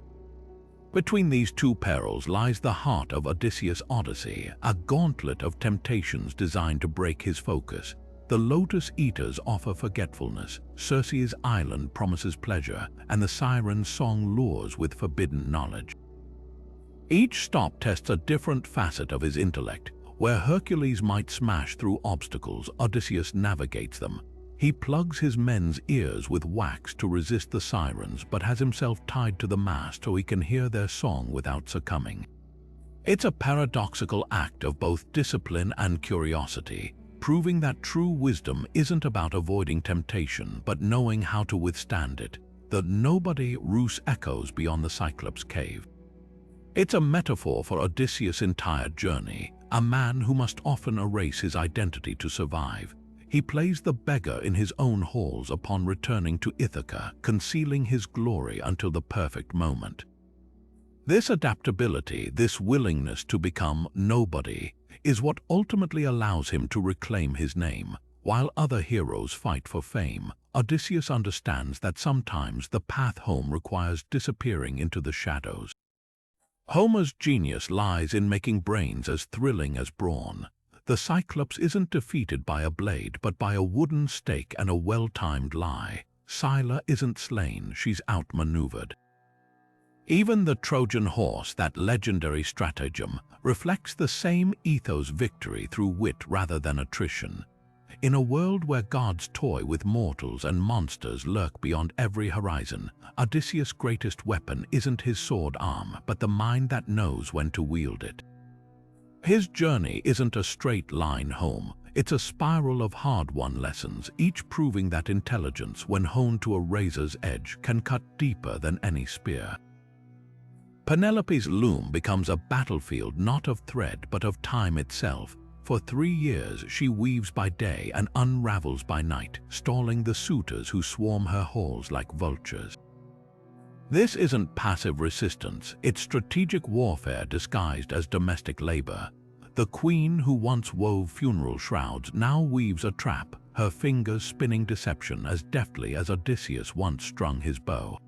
[SPEAKER 1] Between these two perils lies the heart of Odysseus' Odyssey, a gauntlet of temptations designed to break his focus. The Lotus Eaters offer forgetfulness, Circe's island promises pleasure, and the Siren's song lures with forbidden knowledge. Each stop tests a different facet of his intellect. Where Hercules might smash through obstacles, Odysseus navigates them. He plugs his men's ears with wax to resist the sirens, but has himself tied to the mast so he can hear their song without succumbing. It's a paradoxical act of both discipline and curiosity, proving that true wisdom isn't about avoiding temptation, but knowing how to withstand it. The nobody roost echoes beyond the Cyclops' cave. It's a metaphor for Odysseus' entire journey, a man who must often erase his identity to survive. He plays the beggar in his own halls upon returning to Ithaca, concealing his glory until the perfect moment. This adaptability, this willingness to become nobody, is what ultimately allows him to reclaim his name. While other heroes fight for fame, Odysseus understands that sometimes the path home requires disappearing into the shadows. Homer's genius lies in making brains as thrilling as brawn. The Cyclops isn't defeated by a blade, but by a wooden stake and a well-timed lie. Scylla isn't slain, she's outmaneuvered. Even the Trojan horse, that legendary stratagem, reflects the same ethos: victory through wit rather than attrition. In a world where gods toy with mortals and monsters lurk beyond every horizon, Odysseus' greatest weapon isn't his sword arm, but the mind that knows when to wield it. His journey isn't a straight line home, it's a spiral of hard-won lessons, each proving that intelligence, when honed to a razor's edge, can cut deeper than any spear. Penelope's loom becomes a battlefield not of thread but of time itself. For 3 years she weaves by day and unravels by night, stalling the suitors who swarm her halls like vultures. This isn't passive resistance, it's strategic warfare disguised as domestic labor. The queen who once wove funeral shrouds now weaves a trap, her fingers spinning deception as deftly as Odysseus once strung his bow.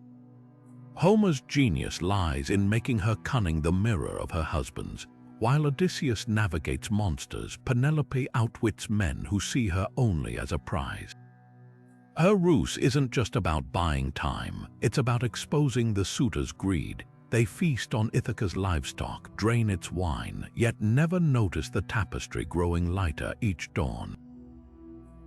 [SPEAKER 1] Homer's genius lies in making her cunning the mirror of her husband's. While Odysseus navigates monsters, Penelope outwits men who see her only as a prize. Her ruse isn't just about buying time, it's about exposing the suitors' greed. They feast on Ithaca's livestock, drain its wine, yet never notice the tapestry growing lighter each dawn.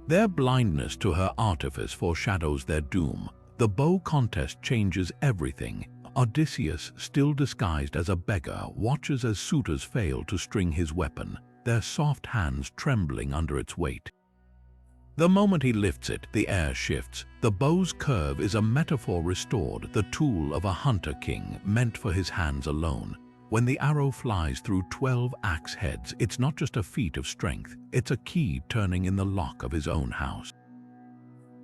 [SPEAKER 1] Their blindness to her artifice foreshadows their doom. The bow contest changes everything. Odysseus, still disguised as a beggar, watches as suitors fail to string his weapon, their soft hands trembling under its weight. The moment he lifts it, the air shifts. The bow's curve is a metaphor restored, the tool of a hunter king, meant for his hands alone. When the arrow flies through 12 axe heads, it's not just a feat of strength, it's a key turning in the lock of his own house.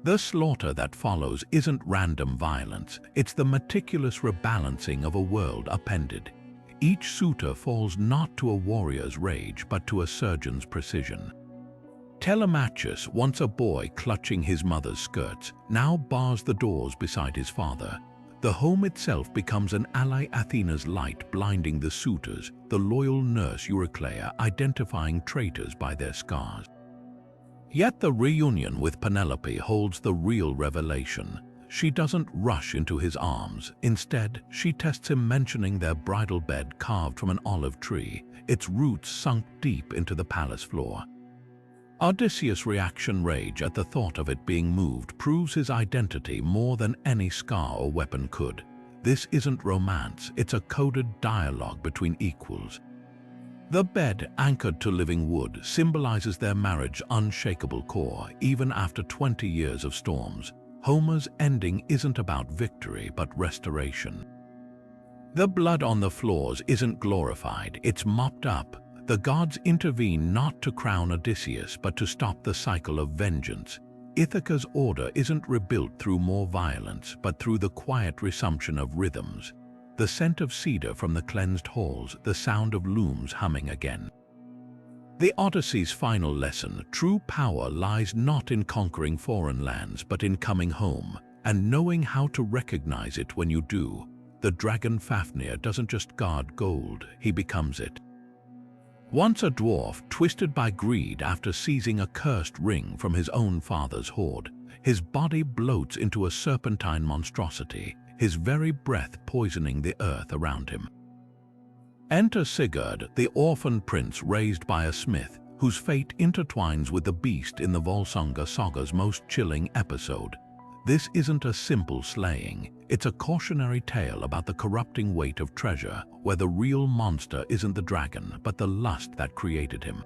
[SPEAKER 1] The slaughter that follows isn't random violence, it's the meticulous rebalancing of a world upended. Each suitor falls not to a warrior's rage, but to a surgeon's precision. Telemachus, once a boy clutching his mother's skirts, now bars the doors beside his father. The home itself becomes an ally, Athena's light blinding the suitors, the loyal nurse Eurycleia identifying traitors by their scars. Yet the reunion with Penelope holds the real revelation. She doesn't rush into his arms. Instead, she tests him, mentioning their bridal bed carved from an olive tree, its roots sunk deep into the palace floor. Odysseus' reaction, rage at the thought of it being moved, proves his identity more than any scar or weapon could. This isn't romance, it's a coded dialogue between equals. The bed, anchored to living wood, symbolizes their marriage's unshakable core, even after 20 years of storms. Homer's ending isn't about victory, but restoration. The blood on the floors isn't glorified, it's mopped up. The gods intervene not to crown Odysseus, but to stop the cycle of vengeance. Ithaca's order isn't rebuilt through more violence, but through the quiet resumption of rhythms. The scent of cedar from the cleansed halls, the sound of looms humming again. The Odyssey's final lesson: true power lies not in conquering foreign lands, but in coming home, and knowing how to recognize it when you do. The dragon Fafnir doesn't just guard gold, he becomes it. Once a dwarf, twisted by greed after seizing a cursed ring from his own father's hoard, his body bloats into a serpentine monstrosity, his very breath poisoning the earth around him. Enter Sigurd, the orphan prince raised by a smith, whose fate intertwines with the beast in the Volsunga saga's most chilling episode. This isn't a simple slaying, it's a cautionary tale about the corrupting weight of treasure, where the real monster isn't the dragon, but the lust that created him.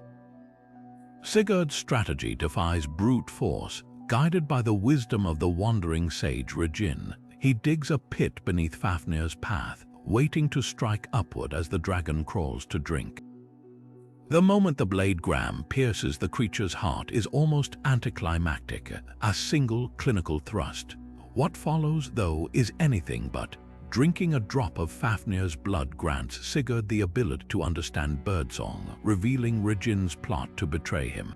[SPEAKER 1] Sigurd's strategy defies brute force. Guided by the wisdom of the wandering sage Regin, he digs a pit beneath Fafnir's path, waiting to strike upward as the dragon crawls to drink. The moment the blade gram pierces the creature's heart is almost anticlimactic, a single clinical thrust. What follows, though, is anything but. Drinking a drop of Fafnir's blood grants Sigurd the ability to understand birdsong, revealing Regin's plot to betray him.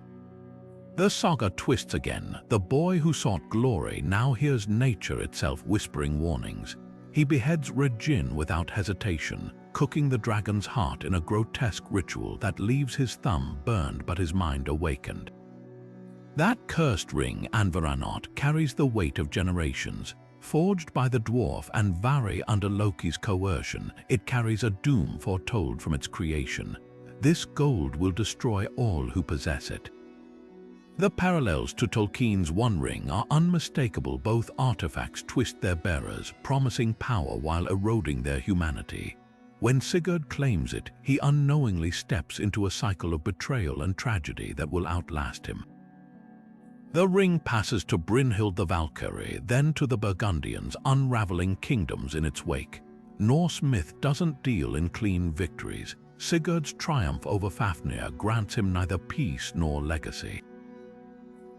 [SPEAKER 1] The saga twists again. The boy who sought glory now hears nature itself whispering warnings. He beheads Regin without hesitation, cooking the dragon's heart in a grotesque ritual that leaves his thumb burned but his mind awakened. That cursed ring, Anvaranot, carries the weight of generations. Forged by the dwarf and Vari under Loki's coercion, it carries a doom foretold from its creation. This gold will destroy all who possess it. The parallels to Tolkien's One Ring are unmistakable. Both artifacts twist their bearers, promising power while eroding their humanity. When Sigurd claims it, he unknowingly steps into a cycle of betrayal and tragedy that will outlast him. The ring passes to Brynhild the Valkyrie, then to the Burgundians, unraveling kingdoms in its wake. Norse myth doesn't deal in clean victories. Sigurd's triumph over Fafnir grants him neither peace nor legacy.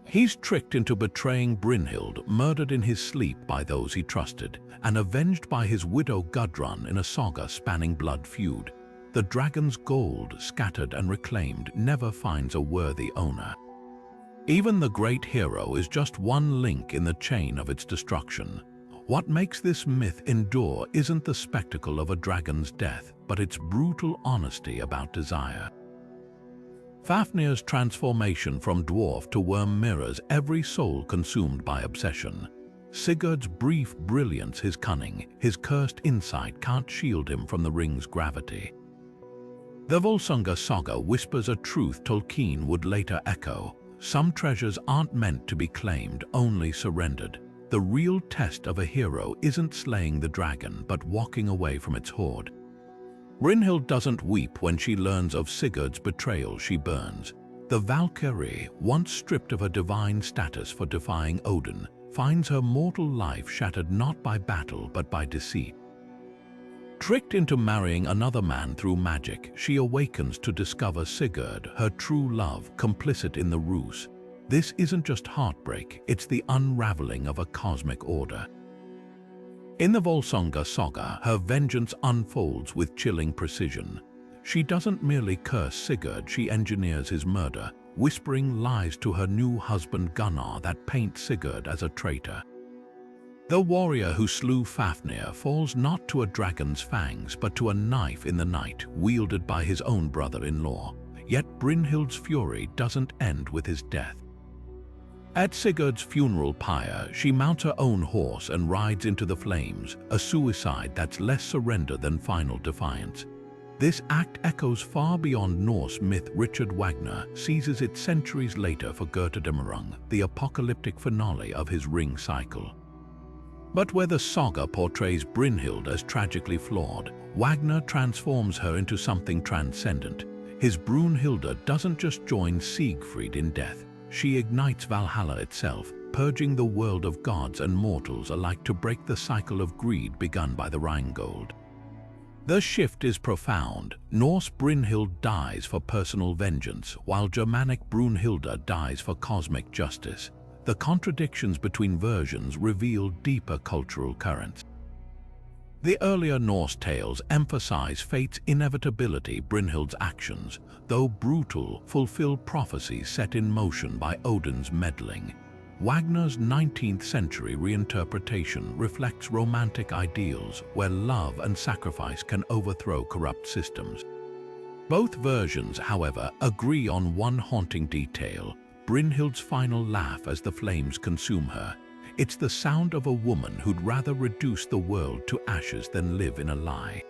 [SPEAKER 1] He's tricked into betraying Brynhild, murdered in his sleep by those he trusted, and avenged by his widow Gudrun in a saga spanning blood feud. The dragon's gold, scattered and reclaimed, never finds a worthy owner. Even the great hero is just one link in the chain of its destruction. What makes this myth endure isn't the spectacle of a dragon's death, but its brutal honesty about desire. Fafnir's transformation from dwarf to worm mirrors every soul consumed by obsession. Sigurd's brief brilliance, his cunning, his cursed insight can't shield him from the ring's gravity. The Volsunga saga whispers a truth Tolkien would later echo. Some treasures aren't meant to be claimed, only surrendered. The real test of a hero isn't slaying the dragon, but walking away from its hoard. Brynhild doesn't weep when she learns of Sigurd's betrayal. She burns. The Valkyrie, once stripped of her divine status for defying Odin, finds her mortal life shattered not by battle but by deceit. Tricked into marrying another man through magic, she awakens to discover Sigurd, her true love, complicit in the ruse. This isn't just heartbreak, it's the unraveling of a cosmic order. In the Volsunga saga, her vengeance unfolds with chilling precision. She doesn't merely curse Sigurd, she engineers his murder, whispering lies to her new husband Gunnar that paint Sigurd as a traitor. The warrior who slew Fafnir falls not to a dragon's fangs, but to a knife in the night, wielded by his own brother-in-law. Yet Brynhild's fury doesn't end with his death. At Sigurd's funeral pyre, she mounts her own horse and rides into the flames, a suicide that's less surrender than final defiance. This act echoes far beyond Norse myth. Richard Wagner seizes it centuries later for Götterdämmerung, the apocalyptic finale of his ring cycle. But where the saga portrays Brynhild as tragically flawed, Wagner transforms her into something transcendent. His Brunhilde doesn't just join Siegfried in death, she ignites Valhalla itself, purging the world of gods and mortals alike to break the cycle of greed begun by the Rheingold. The shift is profound. Norse Brynhild dies for personal vengeance, while Germanic Brunhilde dies for cosmic justice. The contradictions between versions reveal deeper cultural currents. The earlier Norse tales emphasize fate's inevitability. Brynhild's actions, though brutal, fulfill prophecies set in motion by Odin's meddling. Wagner's 19th century reinterpretation reflects romantic ideals where love and sacrifice can overthrow corrupt systems. Both versions, however, agree on one haunting detail: Brynhild's final laugh as the flames consume her. It's the sound of a woman who'd rather reduce the world to ashes than live in a lie.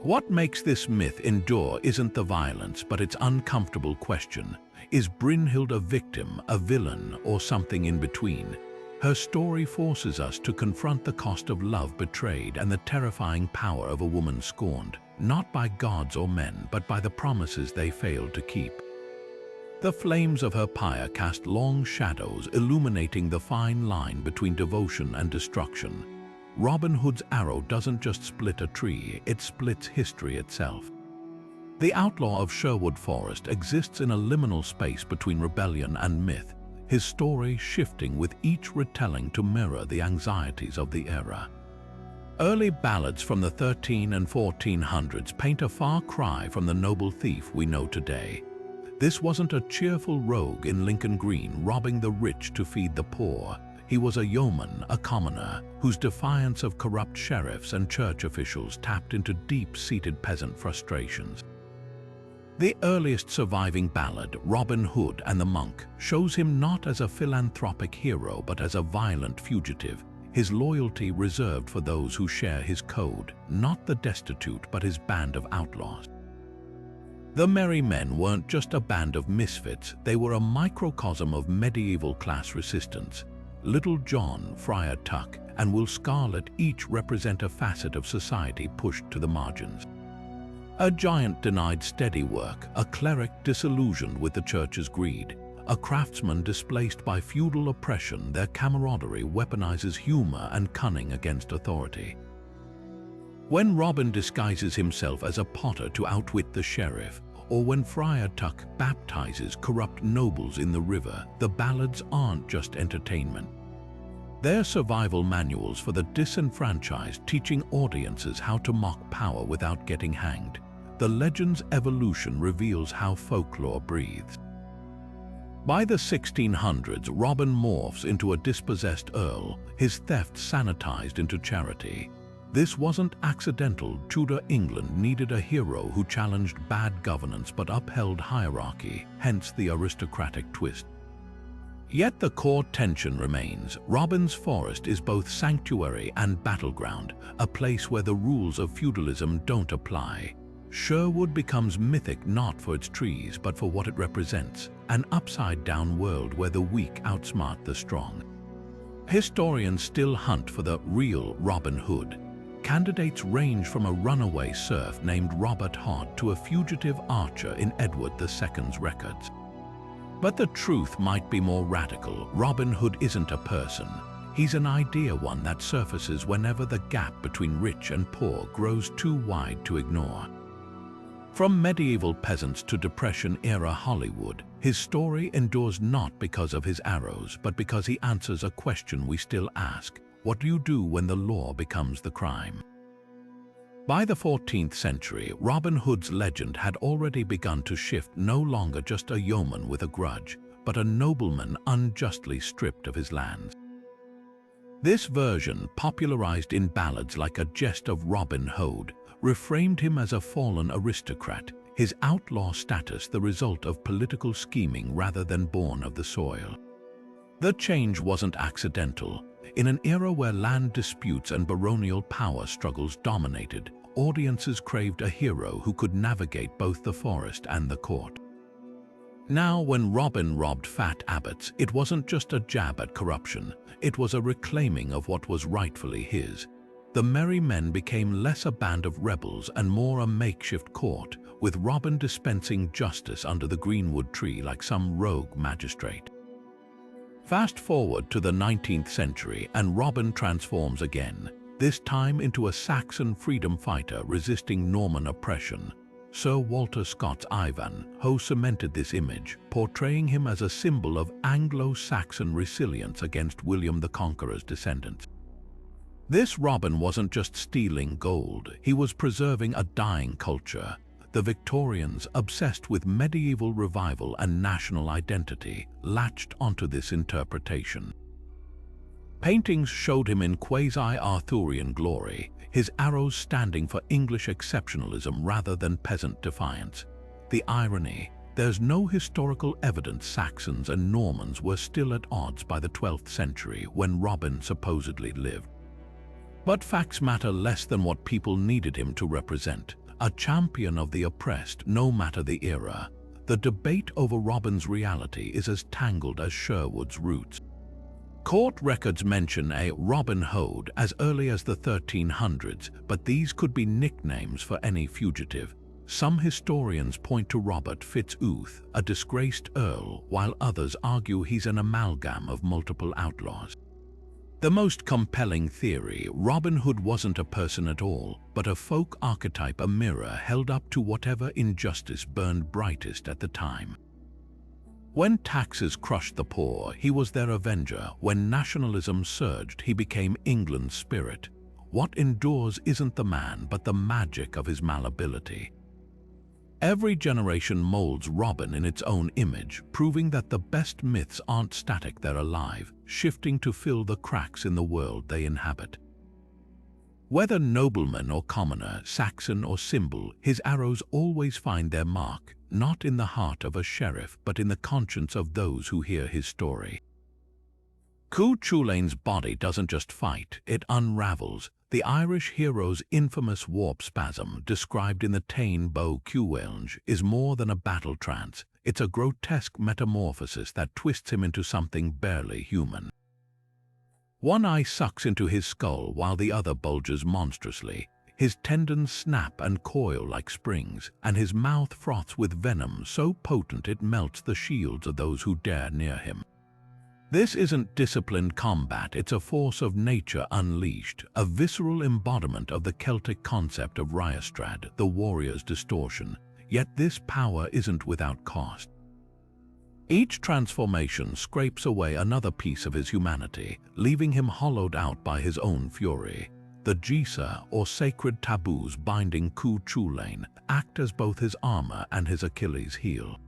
[SPEAKER 1] What makes this myth endure isn't the violence, but its uncomfortable question. Is Brynhild a victim, a villain, or something in between? Her story forces us to confront the cost of love betrayed and the terrifying power of a woman scorned, not by gods or men, but by the promises they failed to keep. The flames of her pyre cast long shadows, illuminating the fine line between devotion and destruction. Robin Hood's arrow doesn't just split a tree, it splits history itself. The outlaw of Sherwood Forest exists in a liminal space between rebellion and myth, his story shifting with each retelling to mirror the anxieties of the era. Early ballads from the 1300s and 1400s paint a far cry from the noble thief we know today. This wasn't a cheerful rogue in Lincoln Green robbing the rich to feed the poor. He was a yeoman, a commoner, whose defiance of corrupt sheriffs and church officials tapped into deep-seated peasant frustrations. The earliest surviving ballad, Robin Hood and the Monk, shows him not as a philanthropic hero but as a violent fugitive, his loyalty reserved for those who share his code, not the destitute but his band of outlaws. The Merry Men weren't just a band of misfits, they were a microcosm of medieval class resistance. Little John, Friar Tuck, and Will Scarlet each represent a facet of society pushed to the margins. A giant denied steady work, a cleric disillusioned with the church's greed, a craftsman displaced by feudal oppression. Their camaraderie weaponizes humor and cunning against authority. When Robin disguises himself as a potter to outwit the sheriff, or when Friar Tuck baptizes corrupt nobles in the river, the ballads aren't just entertainment. They're survival manuals for the disenfranchised, teaching audiences how to mock power without getting hanged. The legend's evolution reveals how folklore breathes. By the 1600s, Robin morphs into a dispossessed earl, his theft sanitized into charity. This wasn't accidental. Tudor England needed a hero who challenged bad governance but upheld hierarchy, hence the aristocratic twist. Yet the core tension remains. Robin's Forest is both sanctuary and battleground, a place where the rules of feudalism don't apply. Sherwood becomes mythic not for its trees but for what it represents, an upside-down world where the weak outsmart the strong. Historians still hunt for the real Robin Hood. Candidates range from a runaway serf named Robert Hod to a fugitive archer in Edward II's records. But the truth might be more radical. Robin Hood isn't a person. He's an idea, one that surfaces whenever the gap between rich and poor grows too wide to ignore. From medieval peasants to Depression-era Hollywood, his story endures not because of his arrows, but because he answers a question we still ask. What do you do when the law becomes the crime? By the 14th century, Robin Hood's legend had already begun to shift, no longer just a yeoman with a grudge, but a nobleman unjustly stripped of his lands. This version, popularized in ballads like A Jest of Robin Hood, reframed him as a fallen aristocrat, his outlaw status the result of political scheming rather than born of the soil. The change wasn't accidental. In an era where land disputes and baronial power struggles dominated, audiences craved a hero who could navigate both the forest and the court. Now, when Robin robbed fat abbots, it wasn't just a jab at corruption, it was a reclaiming of what was rightfully his. The Merry Men became less a band of rebels and more a makeshift court, with Robin dispensing justice under the greenwood tree like some rogue magistrate. Fast forward to the 19th century and Robin transforms again, this time into a Saxon freedom fighter resisting Norman oppression. Sir Walter Scott's Ivanhoe cemented this image, portraying him as a symbol of Anglo-Saxon resilience against William the Conqueror's descendants. This Robin wasn't just stealing gold, he was preserving a dying culture. The Victorians, obsessed with medieval revival and national identity, latched onto this interpretation. Paintings showed him in quasi-Arthurian glory, his arrows standing for English exceptionalism rather than peasant defiance. The irony: there's no historical evidence Saxons and Normans were still at odds by the 12th century when Robin supposedly lived. But facts matter less than what people needed him to represent. a champion of the oppressed no matter the era. The debate over Robin's reality is as tangled as Sherwood's roots. Court records mention a Robin Hood as early as the 1300s, but these could be nicknames for any fugitive. Some historians point to Robert Fitzooth, a disgraced earl, while others argue he's an amalgam of multiple outlaws. The most compelling theory, Robin Hood wasn't a person at all, but a folk archetype, a mirror held up to whatever injustice burned brightest at the time. When taxes crushed the poor, he was their avenger. When nationalism surged, he became England's spirit. What endures isn't the man, but the magic of his malleability. Every generation molds Robin in its own image, proving that the best myths aren't static, they're alive, shifting to fill the cracks in the world they inhabit. Whether nobleman or commoner, Saxon or symbol, his arrows always find their mark, not in the heart of a sheriff, but in the conscience of those who hear his story. Chulainn's body doesn't just fight, it unravels. The Irish hero's infamous warp spasm, described in the Tain Bo Cúailnge, is more than a battle trance. It's a grotesque metamorphosis that twists him into something barely human. One eye sucks into his skull while the other bulges monstrously. His tendons snap and coil like springs, and his mouth froths with venom so potent it melts the shields of those who dare near him. This isn't disciplined combat, it's a force of nature unleashed, a visceral embodiment of the Celtic concept of Ryostrad, the warrior's distortion. Yet this power isn't without cost. Each transformation scrapes away another piece of his humanity, leaving him hollowed out by his own fury. The Jisa, or sacred taboos binding Chulainn, act as both his armor and his Achilles' heel.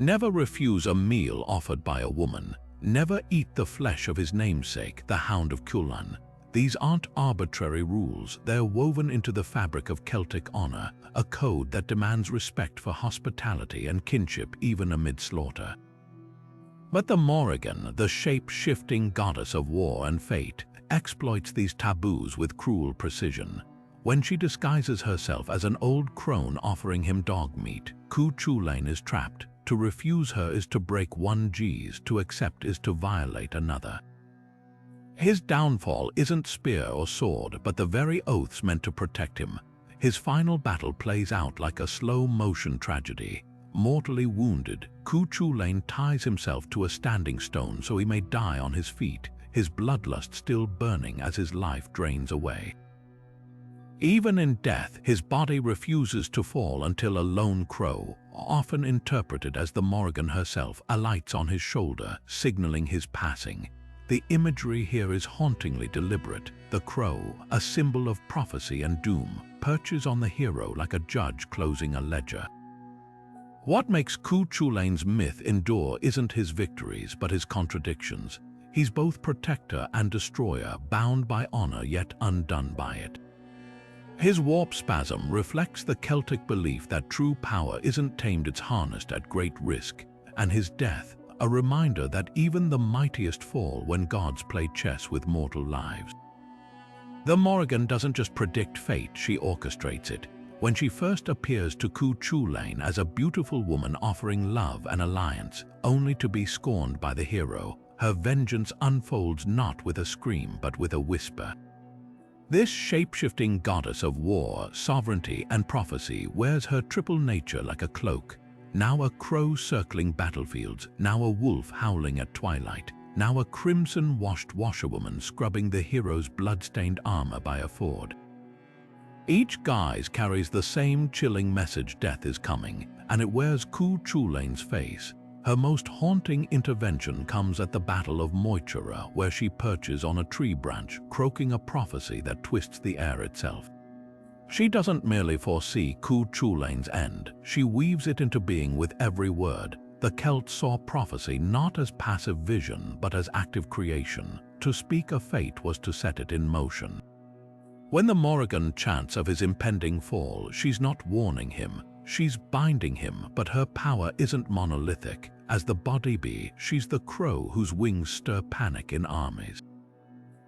[SPEAKER 1] Never refuse a meal offered by a woman. Never eat the flesh of his namesake, the Hound of Chulainn. These aren't arbitrary rules, they're woven into the fabric of Celtic honor, a code that demands respect for hospitality and kinship even amid slaughter. But the Morrigan, the shape-shifting goddess of war and fate, exploits these taboos with cruel precision. When she disguises herself as an old crone offering him dog meat, Chulainn is trapped. To refuse her is to break one geese, to accept is to violate another. His downfall isn't spear or sword, but the very oaths meant to protect him. His final battle plays out like a slow-motion tragedy. Mortally wounded, Chulainn ties himself to a standing stone so he may die on his feet, his bloodlust still burning as his life drains away. Even in death, his body refuses to fall until a lone crow, often interpreted as the Morrigan herself, alights on his shoulder, signaling his passing. The imagery here is hauntingly deliberate. The crow, a symbol of prophecy and doom, perches on the hero like a judge closing a ledger. What makes Chulainn's myth endure isn't his victories, but his contradictions. He's both protector and destroyer, bound by honor yet undone by it. His warp spasm reflects the Celtic belief that true power isn't tamed, it's harnessed at great risk, and his death, a reminder that even the mightiest fall when gods play chess with mortal lives. The Morrigan doesn't just predict fate, she orchestrates it. When she first appears to Chulainn as a beautiful woman offering love and alliance, only to be scorned by the hero, her vengeance unfolds not with a scream but with a whisper. This shape-shifting goddess of war, sovereignty, and prophecy wears her triple nature like a cloak. Now a crow circling battlefields, now a wolf howling at twilight, now a crimson-washed washerwoman scrubbing the hero's blood-stained armor by a ford. Each guise carries the same chilling message: death is coming, and it wears Chulainn's face. Her most haunting intervention comes at the Battle of Moytura, where she perches on a tree branch, croaking a prophecy that twists the air itself. She doesn't merely foresee Chulainn's end, she weaves it into being with every word. The Celts saw prophecy not as passive vision, but as active creation. To speak a fate was to set it in motion. When the Morrigan chants of his impending fall, she's not warning him, she's binding him, but her power isn't monolithic. As the body be, she's the crow whose wings stir panic in armies.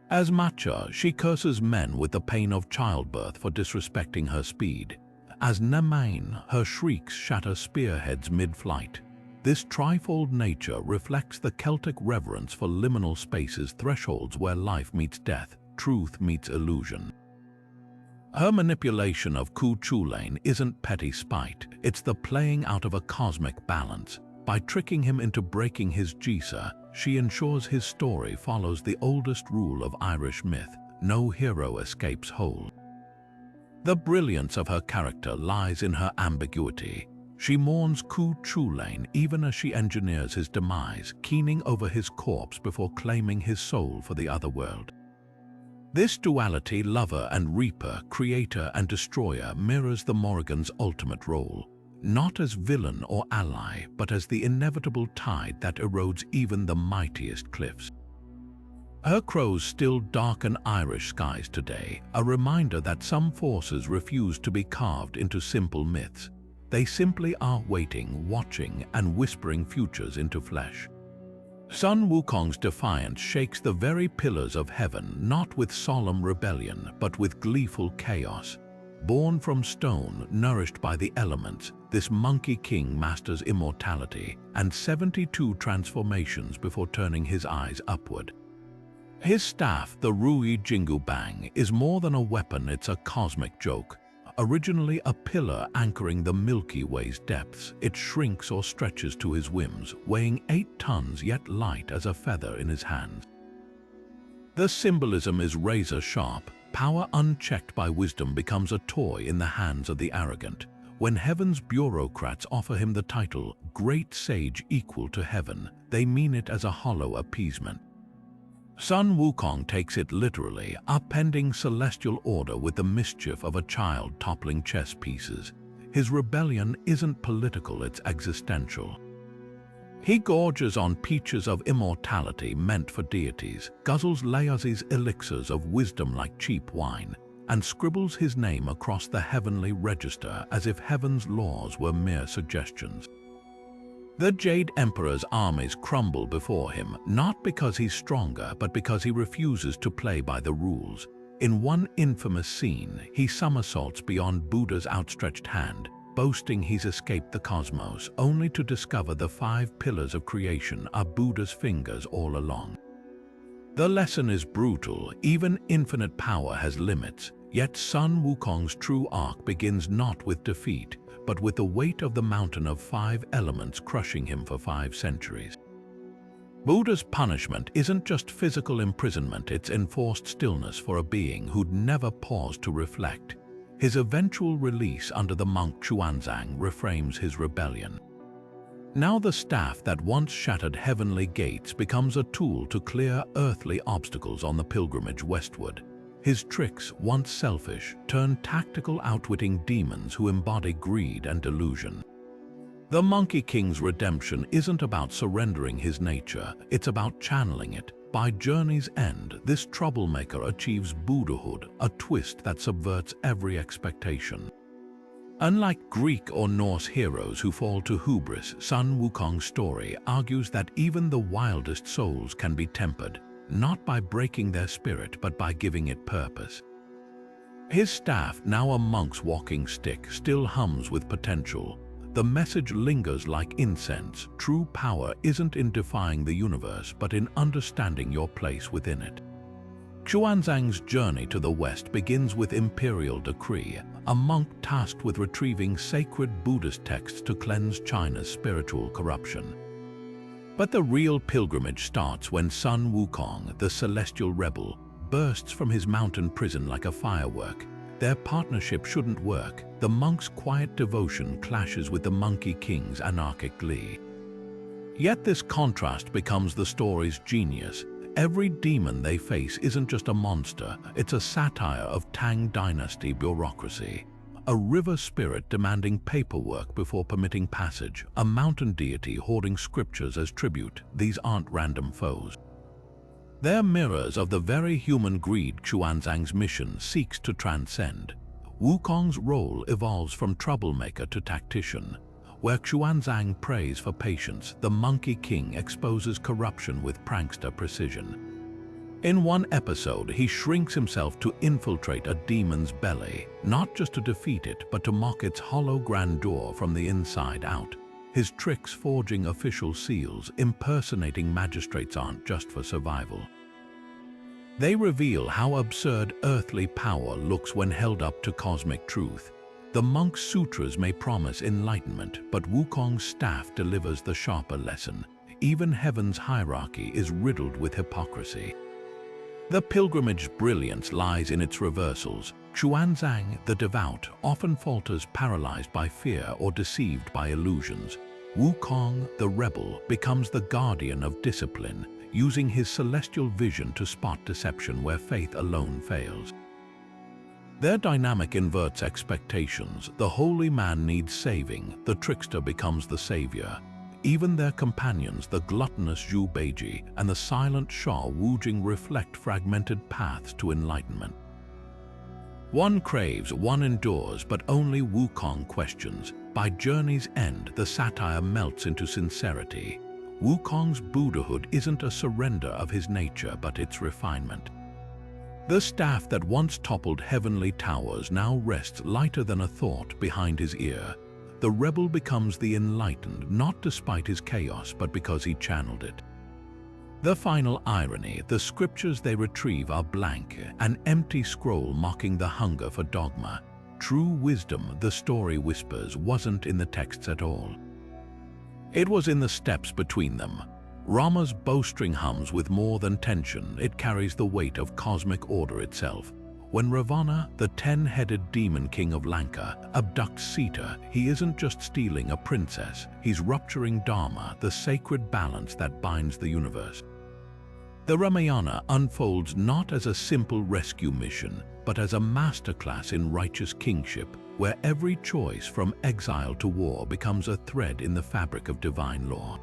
[SPEAKER 1] As Macha, she curses men with the pain of childbirth for disrespecting her speed. as Nemain, her shrieks shatter spearheads mid-flight. This trifold nature reflects the Celtic reverence for liminal spaces, thresholds where life meets death, truth meets illusion. Her manipulation of Chulainn isn't petty spite, it's the playing out of a cosmic balance. By tricking him into breaking his Jisa, she ensures his story follows the oldest rule of Irish myth: no hero escapes whole. The brilliance of her character lies in her ambiguity. She mourns Chulainn even as she engineers his demise, keening over his corpse before claiming his soul for the other world. This duality, lover and reaper, creator and destroyer, mirrors the Morrigan's ultimate role, not as villain or ally, but as the inevitable tide that erodes even the mightiest cliffs. Her crows still darken Irish skies today, a reminder that some forces refuse to be carved into simple myths. They simply are waiting, watching, and whispering futures into flesh. Sun Wukong's defiance shakes the very pillars of heaven, not with solemn rebellion, but with gleeful chaos. Born from stone, nourished by the elements, this monkey king masters immortality and 72 transformations before turning his eyes upward. His staff, the Rui Jingu Bang, is more than a weapon, it's a cosmic joke. Originally a pillar anchoring the Milky Way's depths, it shrinks or stretches to his whims, weighing 8 tons yet light as a feather in his hands. The symbolism is razor-sharp. Power unchecked by wisdom becomes a toy in the hands of the arrogant. When heaven's bureaucrats offer him the title, Great Sage equal to heaven, they mean it as a hollow appeasement. Sun Wukong takes it literally, upending celestial order with the mischief of a child toppling chess pieces. His rebellion isn't political, it's existential. He gorges on peaches of immortality meant for deities, guzzles Laozi's elixirs of wisdom like cheap wine, and scribbles his name across the heavenly register as if heaven's laws were mere suggestions. The Jade Emperor's armies crumble before him, not because he's stronger, but because he refuses to play by the rules. In one infamous scene, he somersaults beyond Buddha's outstretched hand, boasting he's escaped the cosmos, only to discover the 5 pillars of creation are Buddha's fingers all along. The lesson is brutal, even infinite power has limits, yet Sun Wukong's true arc begins not with defeat, but with the weight of the mountain of 5 elements crushing him for 5 centuries. Buddha's punishment isn't just physical imprisonment, it's enforced stillness for a being who'd never paused to reflect. His eventual release under the monk Xuanzang reframes his rebellion. Now the staff that once shattered heavenly gates becomes a tool to clear earthly obstacles on the pilgrimage westward. His tricks, once selfish, turn tactical, outwitting demons who embody greed and delusion. The Monkey King's redemption isn't about surrendering his nature, it's about channeling it. By journey's end, this troublemaker achieves Buddhahood, a twist that subverts every expectation. Unlike Greek or Norse heroes who fall to hubris, Sun Wukong's story argues that even the wildest souls can be tempered, not by breaking their spirit, but by giving it purpose. His staff, now a monk's walking stick, still hums with potential. The message lingers like incense. True power isn't in defying the universe, but in understanding your place within it. Xuanzang's journey to the west begins with imperial decree, a monk tasked with retrieving sacred Buddhist texts to cleanse China's spiritual corruption. But the real pilgrimage starts when Sun Wukong, the celestial rebel, bursts from his mountain prison like a firework. Their partnership shouldn't work. The monk's quiet devotion clashes with the Monkey King's anarchic glee. Yet this contrast becomes the story's genius. Every demon they face isn't just a monster, it's a satire of Tang Dynasty bureaucracy. A river spirit demanding paperwork before permitting passage, a mountain deity hoarding scriptures as tribute. These aren't random foes. They're mirrors of the very human greed Xuanzang's mission seeks to transcend. Wukong's role evolves from troublemaker to tactician. Where Xuanzang prays for patience, the Monkey King exposes corruption with prankster precision. In one episode, he shrinks himself to infiltrate a demon's belly, not just to defeat it, but to mock its hollow grandeur from the inside out. His tricks forging official seals, impersonating magistrates aren't just for survival. They reveal how absurd earthly power looks when held up to cosmic truth. The monk's sutras may promise enlightenment, but Wukong's staff delivers the sharper lesson. Even heaven's hierarchy is riddled with hypocrisy. The pilgrimage's brilliance lies in its reversals. Chulainn, the devout, often falters paralyzed by fear or deceived by illusions. Wukong, the rebel, becomes the guardian of discipline, using his celestial vision to spot deception where faith alone fails. Their dynamic inverts expectations. The holy man needs saving, the trickster becomes the savior. Even their companions, the gluttonous Zhu Beiji and the silent Sha Wujing, reflect fragmented paths to enlightenment. One craves, one endures, but only Wukong questions. By journey's end, the satire melts into sincerity. Wukong's Buddhahood isn't a surrender of his nature, but its refinement. The staff that once toppled heavenly towers now rests lighter than a thought behind his ear. The rebel becomes the enlightened, not despite his chaos, but because he channeled it. The final irony, the scriptures they retrieve are blank, an empty scroll mocking the hunger for dogma. True wisdom, the story whispers, wasn't in the texts at all. It was in the steps between them. Rama's bowstring hums with more than tension, it carries the weight of cosmic order itself. When Ravana, the 10-headed demon king of Lanka, abducts Sita, he isn't just stealing a princess, he's rupturing Dharma, the sacred balance that binds the universe. The Ramayana unfolds not as a simple rescue mission, but as a masterclass in righteous kingship, where every choice from exile to war becomes a thread in the fabric of divine law.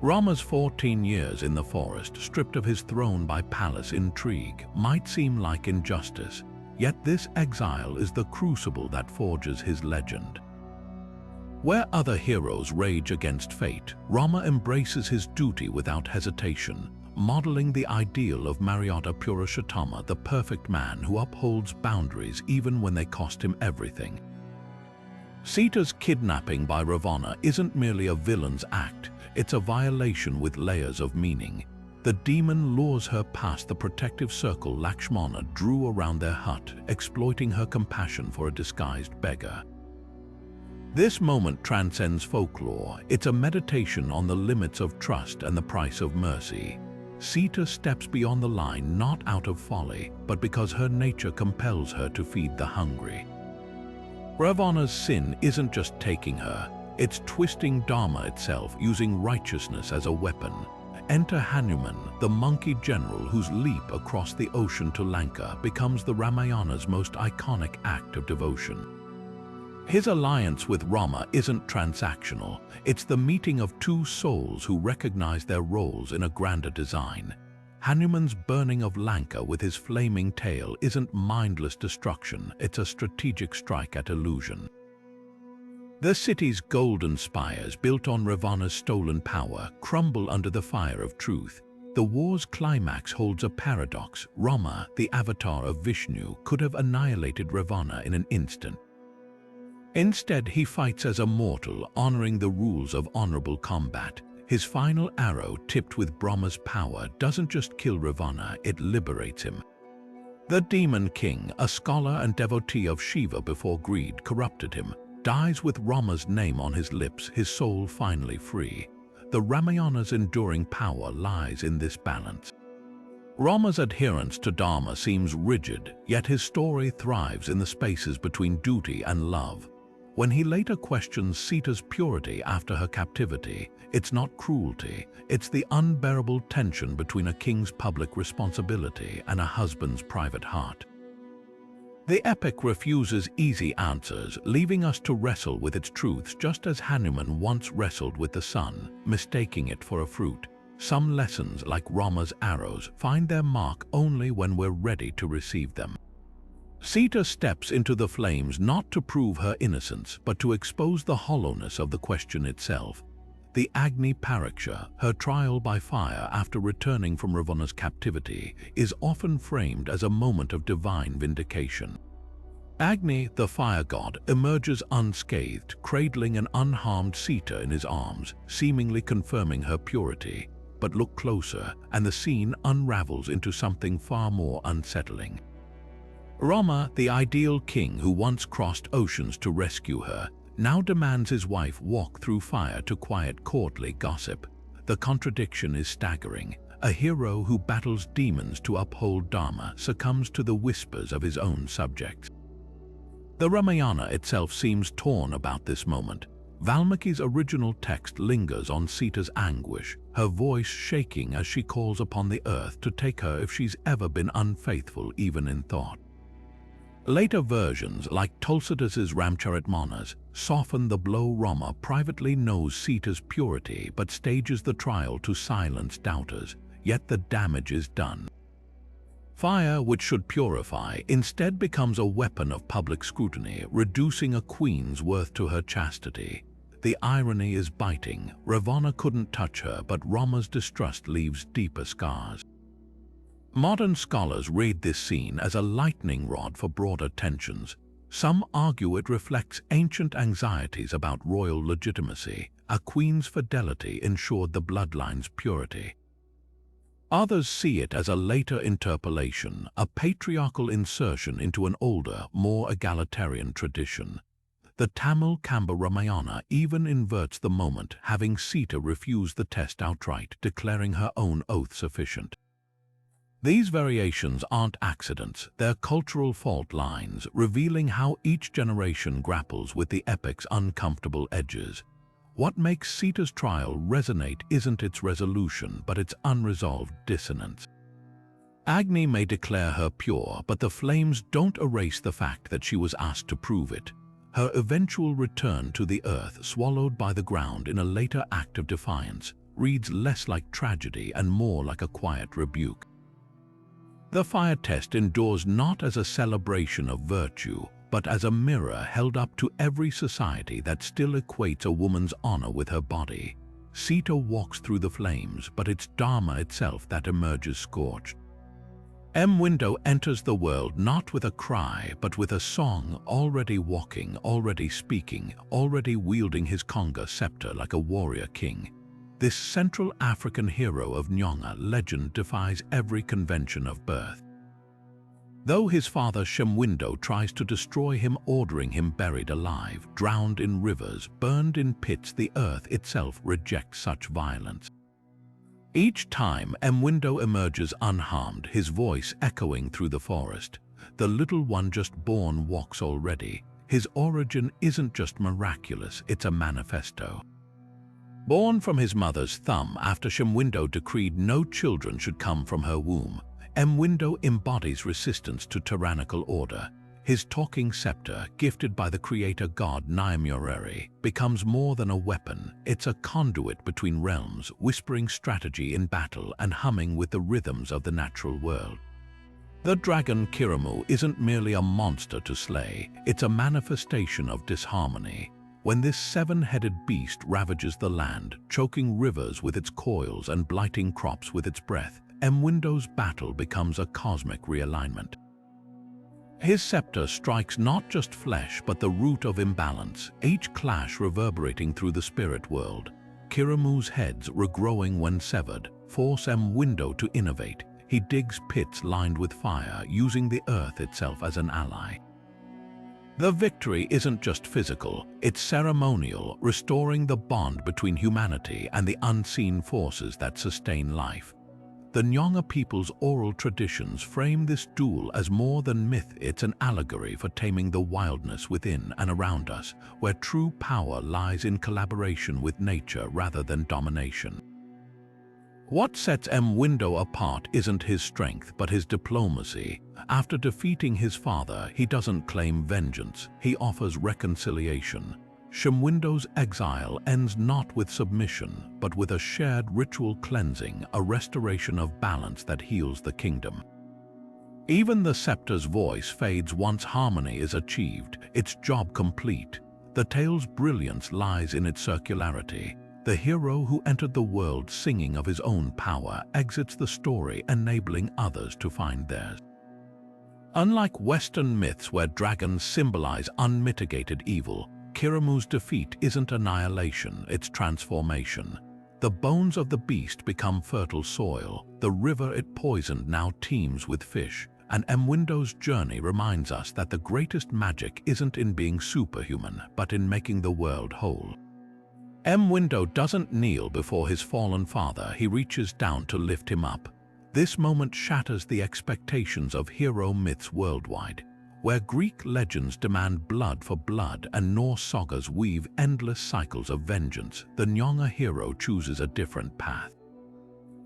[SPEAKER 1] Rama's 14 years in the forest, stripped of his throne by palace intrigue, might seem like injustice, yet this exile is the crucible that forges his legend. Where other heroes rage against fate, Rama embraces his duty without hesitation, modeling the ideal of Maryata Purushottama, the perfect man who upholds boundaries even when they cost him everything. Sita's kidnapping by Ravana isn't merely a villain's act, it's a violation with layers of meaning. The demon lures her past the protective circle Lakshmana drew around their hut, exploiting her compassion for a disguised beggar. This moment transcends folklore. It's a meditation on the limits of trust and the price of mercy. Sita steps beyond the line not out of folly, but because her nature compels her to feed the hungry. Ravana's sin isn't just taking her, it's twisting Dharma itself, using righteousness as a weapon. Enter Hanuman, the monkey general whose leap across the ocean to Lanka becomes the Ramayana's most iconic act of devotion. His alliance with Rama isn't transactional, it's the meeting of two souls who recognize their roles in a grander design. Hanuman's burning of Lanka with his flaming tail isn't mindless destruction, it's a strategic strike at illusion. The city's golden spires, built on Ravana's stolen power, crumble under the fire of truth. The war's climax holds a paradox. Rama, the avatar of Vishnu, could have annihilated Ravana in an instant. Instead, he fights as a mortal, honoring the rules of honorable combat. His final arrow, tipped with Brahma's power, doesn't just kill Ravana, it liberates him. The demon king, a scholar and devotee of Shiva before greed corrupted him, dies with Rama's name on his lips, his soul finally free. The Ramayana's enduring power lies in this balance. Rama's adherence to Dharma seems rigid, yet his story thrives in the spaces between duty and love. When he later questions Sita's purity after her captivity, it's not cruelty, it's the unbearable tension between a king's public responsibility and a husband's private heart. The epic refuses easy answers, leaving us to wrestle with its truths just as Hanuman once wrestled with the sun, mistaking it for a fruit. Some lessons, like Rama's arrows, find their mark only when we're ready to receive them. Sita steps into the flames not to prove her innocence, but to expose the hollowness of the question itself. The Agni Pariksha, her trial by fire after returning from Ravana's captivity, is often framed as a moment of divine vindication. Agni, the fire god, emerges unscathed, cradling an unharmed Sita in his arms, seemingly confirming her purity. But look closer, and the scene unravels into something far more unsettling. Rama, the ideal king who once crossed oceans to rescue her, now demands his wife walk through fire to quiet courtly gossip. The contradiction is staggering. A hero who battles demons to uphold Dharma succumbs to the whispers of his own subjects. The Ramayana itself seems torn about this moment. Valmiki's original text lingers on Sita's anguish, her voice shaking as she calls upon the earth to take her if she's ever been unfaithful even in thought. Later versions, like Tulsidas' Ramcharitmanas, soften the blow. Rama privately knows Sita's purity but stages the trial to silence doubters, yet the damage is done. Fire, which should purify, instead becomes a weapon of public scrutiny, reducing a queen's worth to her chastity. The irony is biting. Ravana couldn't touch her, but Rama's distrust leaves deeper scars. Modern scholars read this scene as a lightning rod for broader tensions. Some argue it reflects ancient anxieties about royal legitimacy. A queen's fidelity ensured the bloodline's purity. Others see it as a later interpolation, a patriarchal insertion into an older, more egalitarian tradition. The Tamil Kamba Ramayana even inverts the moment, having Sita refuse the test outright, declaring her own oath sufficient. These variations aren't accidents, they're cultural fault lines, revealing how each generation grapples with the epic's uncomfortable edges. What makes Sita's trial resonate isn't its resolution, but its unresolved dissonance. Agni may declare her pure, but the flames don't erase the fact that she was asked to prove it. Her eventual return to the earth, swallowed by the ground in a later act of defiance, reads less like tragedy and more like a quiet rebuke. The fire test endures not as a celebration of virtue, but as a mirror held up to every society that still equates a woman's honor with her body. Sita walks through the flames, but it's Dharma itself that emerges scorched. Window enters the world not with a cry, but with a song, already walking, already speaking, already wielding his conga scepter like a warrior king. This Central African hero of Nyanga legend defies every convention of birth. Though his father Shemwindo tries to destroy him, ordering him buried alive, drowned in rivers, burned in pits, the earth itself rejects such violence. Each time Mwindo emerges unharmed, his voice echoing through the forest. The little one just born walks already. His origin isn't just miraculous, it's a manifesto. Born from his mother's thumb after Shemwindo decreed no children should come from her womb, Mwindo embodies resistance to tyrannical order. His talking scepter, gifted by the creator god Nyamureri, becomes more than a weapon. It's a conduit between realms, whispering strategy in battle and humming with the rhythms of the natural world. The dragon Kiramu isn't merely a monster to slay, it's a manifestation of disharmony. When this seven-headed beast ravages the land, choking rivers with its coils and blighting crops with its breath, Mwindo's battle becomes a cosmic realignment. His scepter strikes not just flesh but the root of imbalance, each clash reverberating through the spirit world. Kiramu's heads, regrowing when severed, force Mwindo to innovate. He digs pits lined with fire, using the earth itself as an ally. The victory isn't just physical, it's ceremonial, restoring the bond between humanity and the unseen forces that sustain life. The Nyanga people's oral traditions frame this duel as more than myth. It's an allegory for taming the wildness within and around us, where true power lies in collaboration with nature rather than domination. What sets Mwindo apart isn't his strength, but his diplomacy. After defeating his father, he doesn't claim vengeance, he offers reconciliation. Shemwindo's exile ends not with submission, but with a shared ritual cleansing, a restoration of balance that heals the kingdom. Even the scepter's voice fades once harmony is achieved, its job complete. The tale's brilliance lies in its circularity. The hero who entered the world singing of his own power exits the story, enabling others to find theirs. Unlike Western myths where dragons symbolize unmitigated evil, Kiramu's defeat isn't annihilation, it's transformation. The bones of the beast become fertile soil, the river it poisoned now teems with fish, and Mwindo's journey reminds us that the greatest magic isn't in being superhuman, but in making the world whole. Mwindo doesn't kneel before his fallen father, he reaches down to lift him up. This moment shatters the expectations of hero myths worldwide. Where Greek legends demand blood for blood and Norse sagas weave endless cycles of vengeance, the Nyanga hero chooses a different path.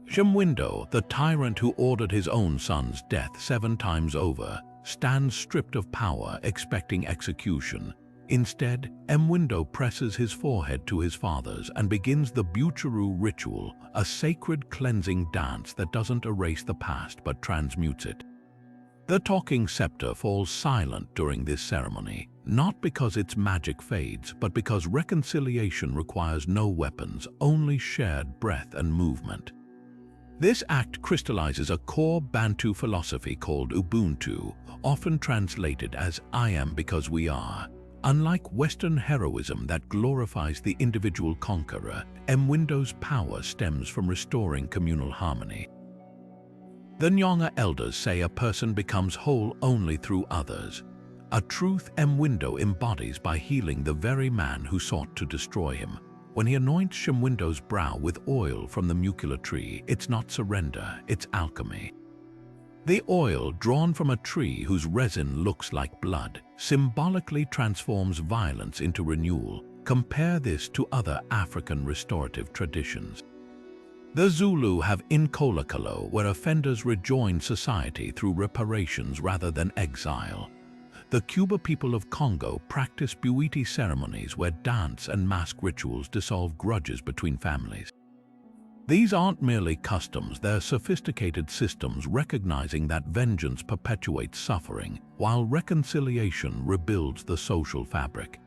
[SPEAKER 1] Mwindo, the tyrant who ordered his own son's death 7 times over, stands stripped of power, expecting execution. Instead, Mwindo presses his forehead to his father's and begins the Butcheru ritual, a sacred cleansing dance that doesn't erase the past but transmutes it. The talking scepter falls silent during this ceremony, not because its magic fades, but because reconciliation requires no weapons, only shared breath and movement. This act crystallizes a core Bantu philosophy called Ubuntu, often translated as "I am because we are." Unlike Western heroism that glorifies the individual conqueror, Mwindo's power stems from restoring communal harmony. The Nyanga elders say a person becomes whole only through others, a truth Mwindo embodies by healing the very man who sought to destroy him. When he anoints Mwido's brow with oil from the mucula tree, it's not surrender, it's alchemy. The oil, drawn from a tree whose resin looks like blood, symbolically transforms violence into renewal. Compare this to other African restorative traditions. The Zulu have Inkolokolo, where offenders rejoin society through reparations rather than exile. The Cuba people of Congo practice Bwiti ceremonies where dance and mask rituals dissolve grudges between families. These aren't merely customs, they're sophisticated systems recognizing that vengeance perpetuates suffering, while reconciliation rebuilds the social fabric.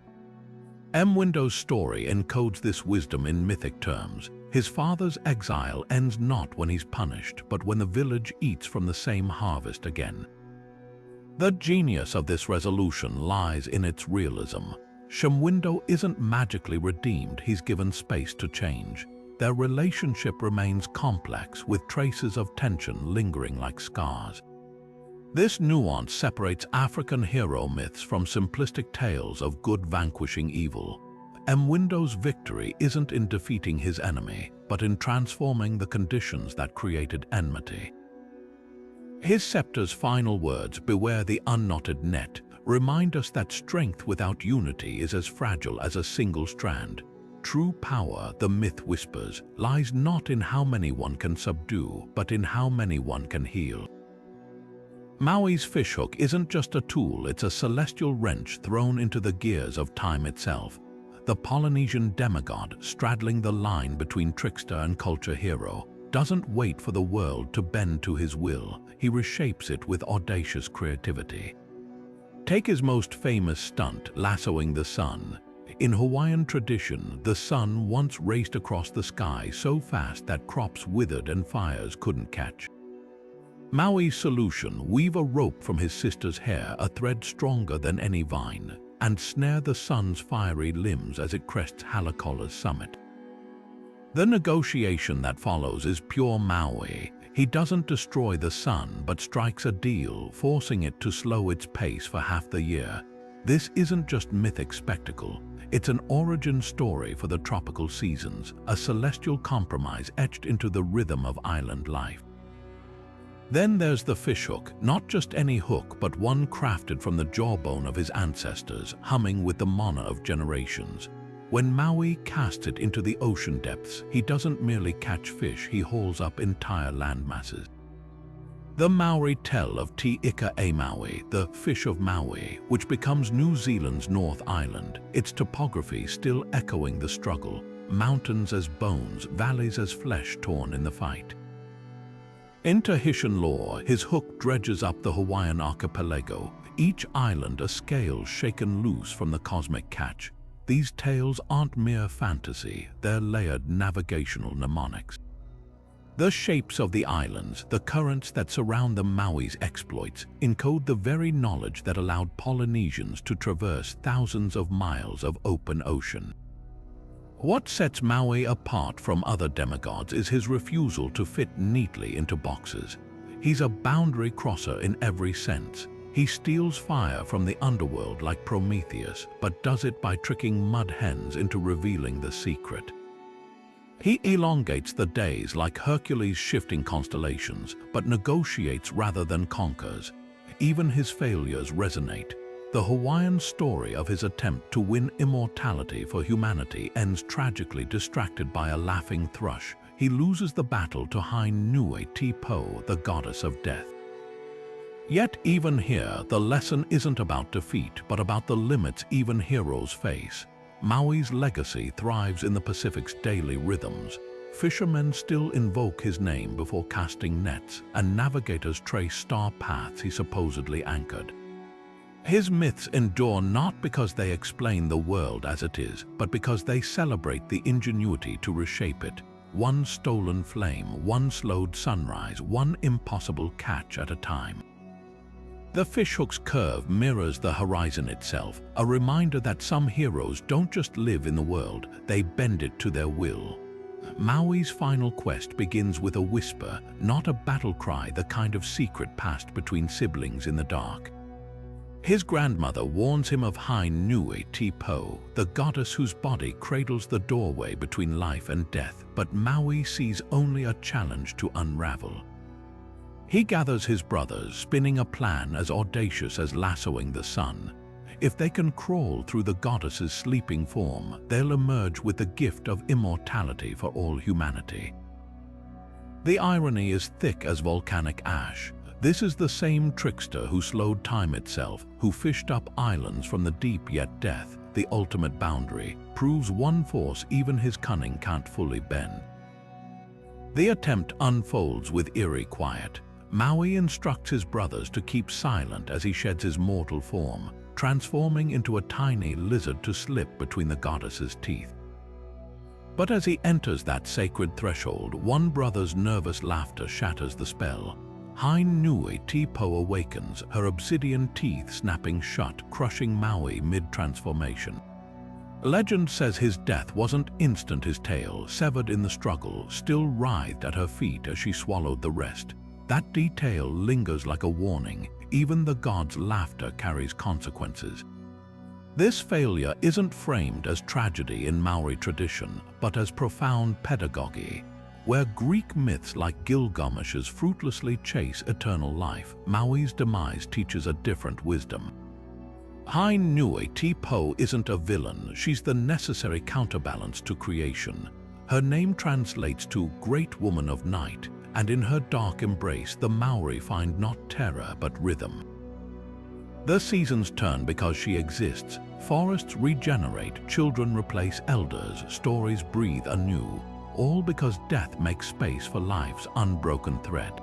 [SPEAKER 1] Mwindo's story encodes this wisdom in mythic terms. His father's exile ends not when he's punished, but when the village eats from the same harvest again. The genius of this resolution lies in its realism. Mwindo isn't magically redeemed, he's given space to change. Their relationship remains complex, with traces of tension lingering like scars. This nuance separates African hero myths from simplistic tales of good vanquishing evil. Mwindo's victory isn't in defeating his enemy, but in transforming the conditions that created enmity. His scepter's final words, "Beware the unknotted net," remind us that strength without unity is as fragile as a single strand. True power, the myth whispers, lies not in how many one can subdue, but in how many one can heal. Maui's fishhook isn't just a tool, it's a celestial wrench thrown into the gears of time itself. The Polynesian demigod, straddling the line between trickster and culture hero, doesn't wait for the world to bend to his will, he reshapes it with audacious creativity. Take his most famous stunt, lassoing the sun. In Hawaiian tradition, the sun once raced across the sky so fast that crops withered and fires couldn't catch. Maui's solution: weave a rope from his sister's hair, a thread stronger than any vine, and snare the sun's fiery limbs as it crests Halakola's summit. The negotiation that follows is pure Maui. He doesn't destroy the sun, but strikes a deal, forcing it to slow its pace for half the year. This isn't just mythic spectacle, it's an origin story for the tropical seasons, a celestial compromise etched into the rhythm of island life. Then there's the fishhook, not just any hook, but one crafted from the jawbone of his ancestors, humming with the mana of generations. When Maui casts it into the ocean depths, he doesn't merely catch fish, he hauls up entire landmasses. The Maori tell of Te Ika e Maui, the fish of Maui, which becomes New Zealand's North Island, its topography still echoing the struggle, mountains as bones, valleys as flesh torn in the fight. In Tahitian lore, his hook dredges up the Hawaiian archipelago, each island a scale shaken loose from the cosmic catch. these tales aren't mere fantasy, they're layered navigational mnemonics. The shapes of the islands, the currents that surround the Maui's exploits, encode the very knowledge that allowed Polynesians to traverse thousands of miles of open ocean. What sets Maui apart from other demigods is his refusal to fit neatly into boxes. He's a boundary crosser in every sense. He steals fire from the underworld like Prometheus, but does it by tricking mud hens into revealing the secret. He elongates the days like Hercules shifting constellations, but negotiates rather than conquers. Even his failures resonate. The Hawaiian story of his attempt to win immortality for humanity ends tragically distracted by a laughing thrush. He loses the battle to Hainui-Te-Po, the goddess of death. Yet even here, the lesson isn't about defeat, but about the limits even heroes face. Maui's legacy thrives in the Pacific's daily rhythms. Fishermen still invoke his name before casting nets, and navigators trace star paths he supposedly anchored. His myths endure not because they explain the world as it is, but because they celebrate the ingenuity to reshape it. One stolen flame, one slowed sunrise, one impossible catch at a time. The fishhook's curve mirrors the horizon itself, a reminder that some heroes don't just live in the world, they bend it to their will. Maui's final quest begins with a whisper, not a battle cry, the kind of secret passed between siblings in the dark. His grandmother warns him of Hainui-Te-Po, the goddess whose body cradles the doorway between life and death, but Maui sees only a challenge to unravel. He gathers his brothers, spinning a plan as audacious as lassoing the sun. If they can crawl through the goddess's sleeping form, they'll emerge with the gift of immortality for all humanity. The irony is thick as volcanic ash. This is the same trickster who slowed time itself, who fished up islands from the deep, yet death, the ultimate boundary, proves one force even his cunning can't fully bend. The attempt unfolds with eerie quiet. Maui instructs his brothers to keep silent as he sheds his mortal form, transforming into a tiny lizard to slip between the goddess's teeth. But as he enters that sacred threshold, one brother's nervous laughter shatters the spell. Hainui-Te-Po awakens, her obsidian teeth snapping shut, crushing Maui mid-transformation. Legend says his death wasn't instant. His tail, severed in the struggle, still writhed at her feet as she swallowed the rest. That detail lingers like a warning. Even the god's laughter carries consequences. This failure isn't framed as tragedy in Maori tradition, but as profound pedagogy. Where Greek myths like Gilgamesh's fruitlessly chase eternal life, Maui's demise teaches a different wisdom. Hainui-Te-Po isn't a villain, she's the necessary counterbalance to creation. Her name translates to Great Woman of Night, and in her dark embrace the Maori find not terror but rhythm. The seasons turn because she exists, forests regenerate, children replace elders, stories breathe anew, all because death makes space for life's unbroken thread.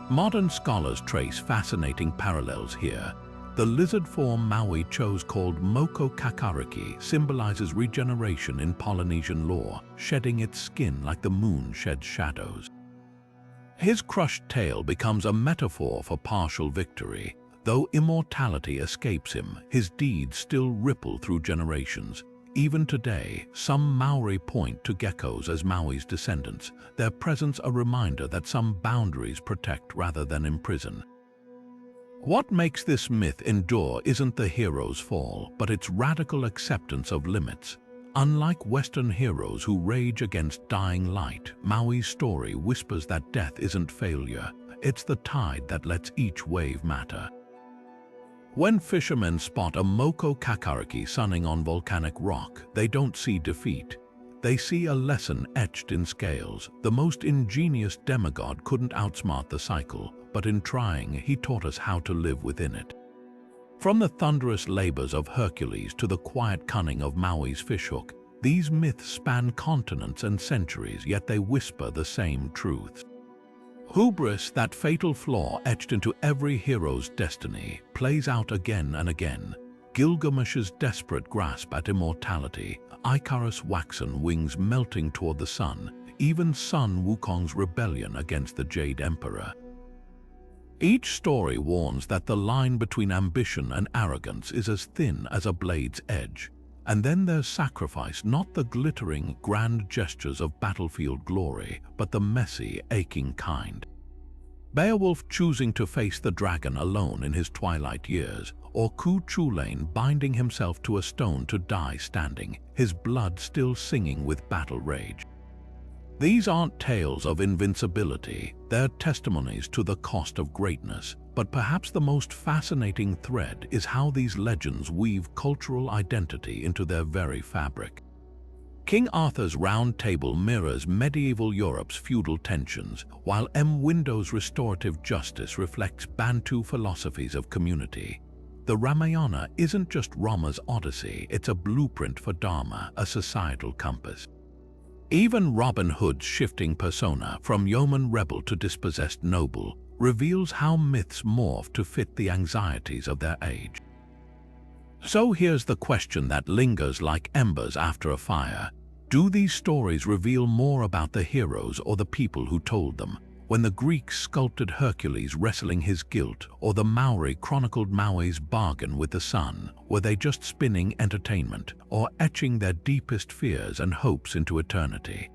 [SPEAKER 1] Modern scholars trace fascinating parallels here. The lizard form Maui chose, called Moko Kakariki, symbolizes regeneration in Polynesian lore, shedding its skin like the moon sheds shadows. His crushed tail becomes a metaphor for partial victory. Though immortality escapes him, his deeds still ripple through generations. Even today, some Maori point to geckos as Maui's descendants, their presence a reminder that some boundaries protect rather than imprison. What makes this myth endure isn't the hero's fall, but its radical acceptance of limits. Unlike Western heroes who rage against dying light, Maui's story whispers that death isn't failure, it's the tide that lets each wave matter. When fishermen spot a Moko Kakariki sunning on volcanic rock, they don't see defeat. They see a lesson etched in scales. The most ingenious demigod couldn't outsmart the cycle, but in trying, he taught us how to live within it. From the thunderous labors of Hercules to the quiet cunning of Maui's fishhook, these myths span continents and centuries, yet they whisper the same truths. Hubris, that fatal flaw etched into every hero's destiny, plays out again and again. Gilgamesh's desperate grasp at immortality, Icarus' waxen wings melting toward the sun, even Sun Wukong's rebellion against the Jade Emperor. Each story warns that the line between ambition and arrogance is as thin as a blade's edge. And then there's sacrifice, not the glittering, grand gestures of battlefield glory, but the messy, aching kind. Beowulf choosing to face the dragon alone in his twilight years, or Chulainn binding himself to a stone to die standing, his blood still singing with battle rage. These aren't tales of invincibility, they're testimonies to the cost of greatness, but perhaps the most fascinating thread is how these legends weave cultural identity into their very fabric. King Arthur's Round Table mirrors medieval Europe's feudal tensions, while M. Window's restorative justice reflects Bantu philosophies of community. The Ramayana isn't just Rama's Odyssey, it's a blueprint for Dharma, a societal compass. Even Robin Hood's shifting persona, from yeoman rebel to dispossessed noble, reveals how myths morph to fit the anxieties of their age. So here's the question that lingers like embers after a fire. Do these stories reveal more about the heroes or the people who told them? When the Greeks sculpted Hercules wrestling his guilt, or the Maori chronicled Maui's bargain with the sun, were they just spinning entertainment, or etching their deepest fears and hopes into eternity?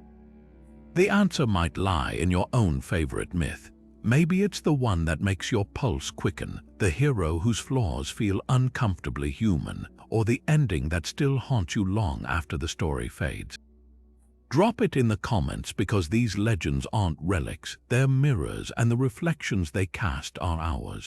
[SPEAKER 1] The answer might lie in your own favorite myth. Maybe it's the one that makes your pulse quicken, the hero whose flaws feel uncomfortably human, or the ending that still haunts you long after the story fades. Drop it in the comments, because these legends aren't relics, they're mirrors, and the reflections they cast are ours.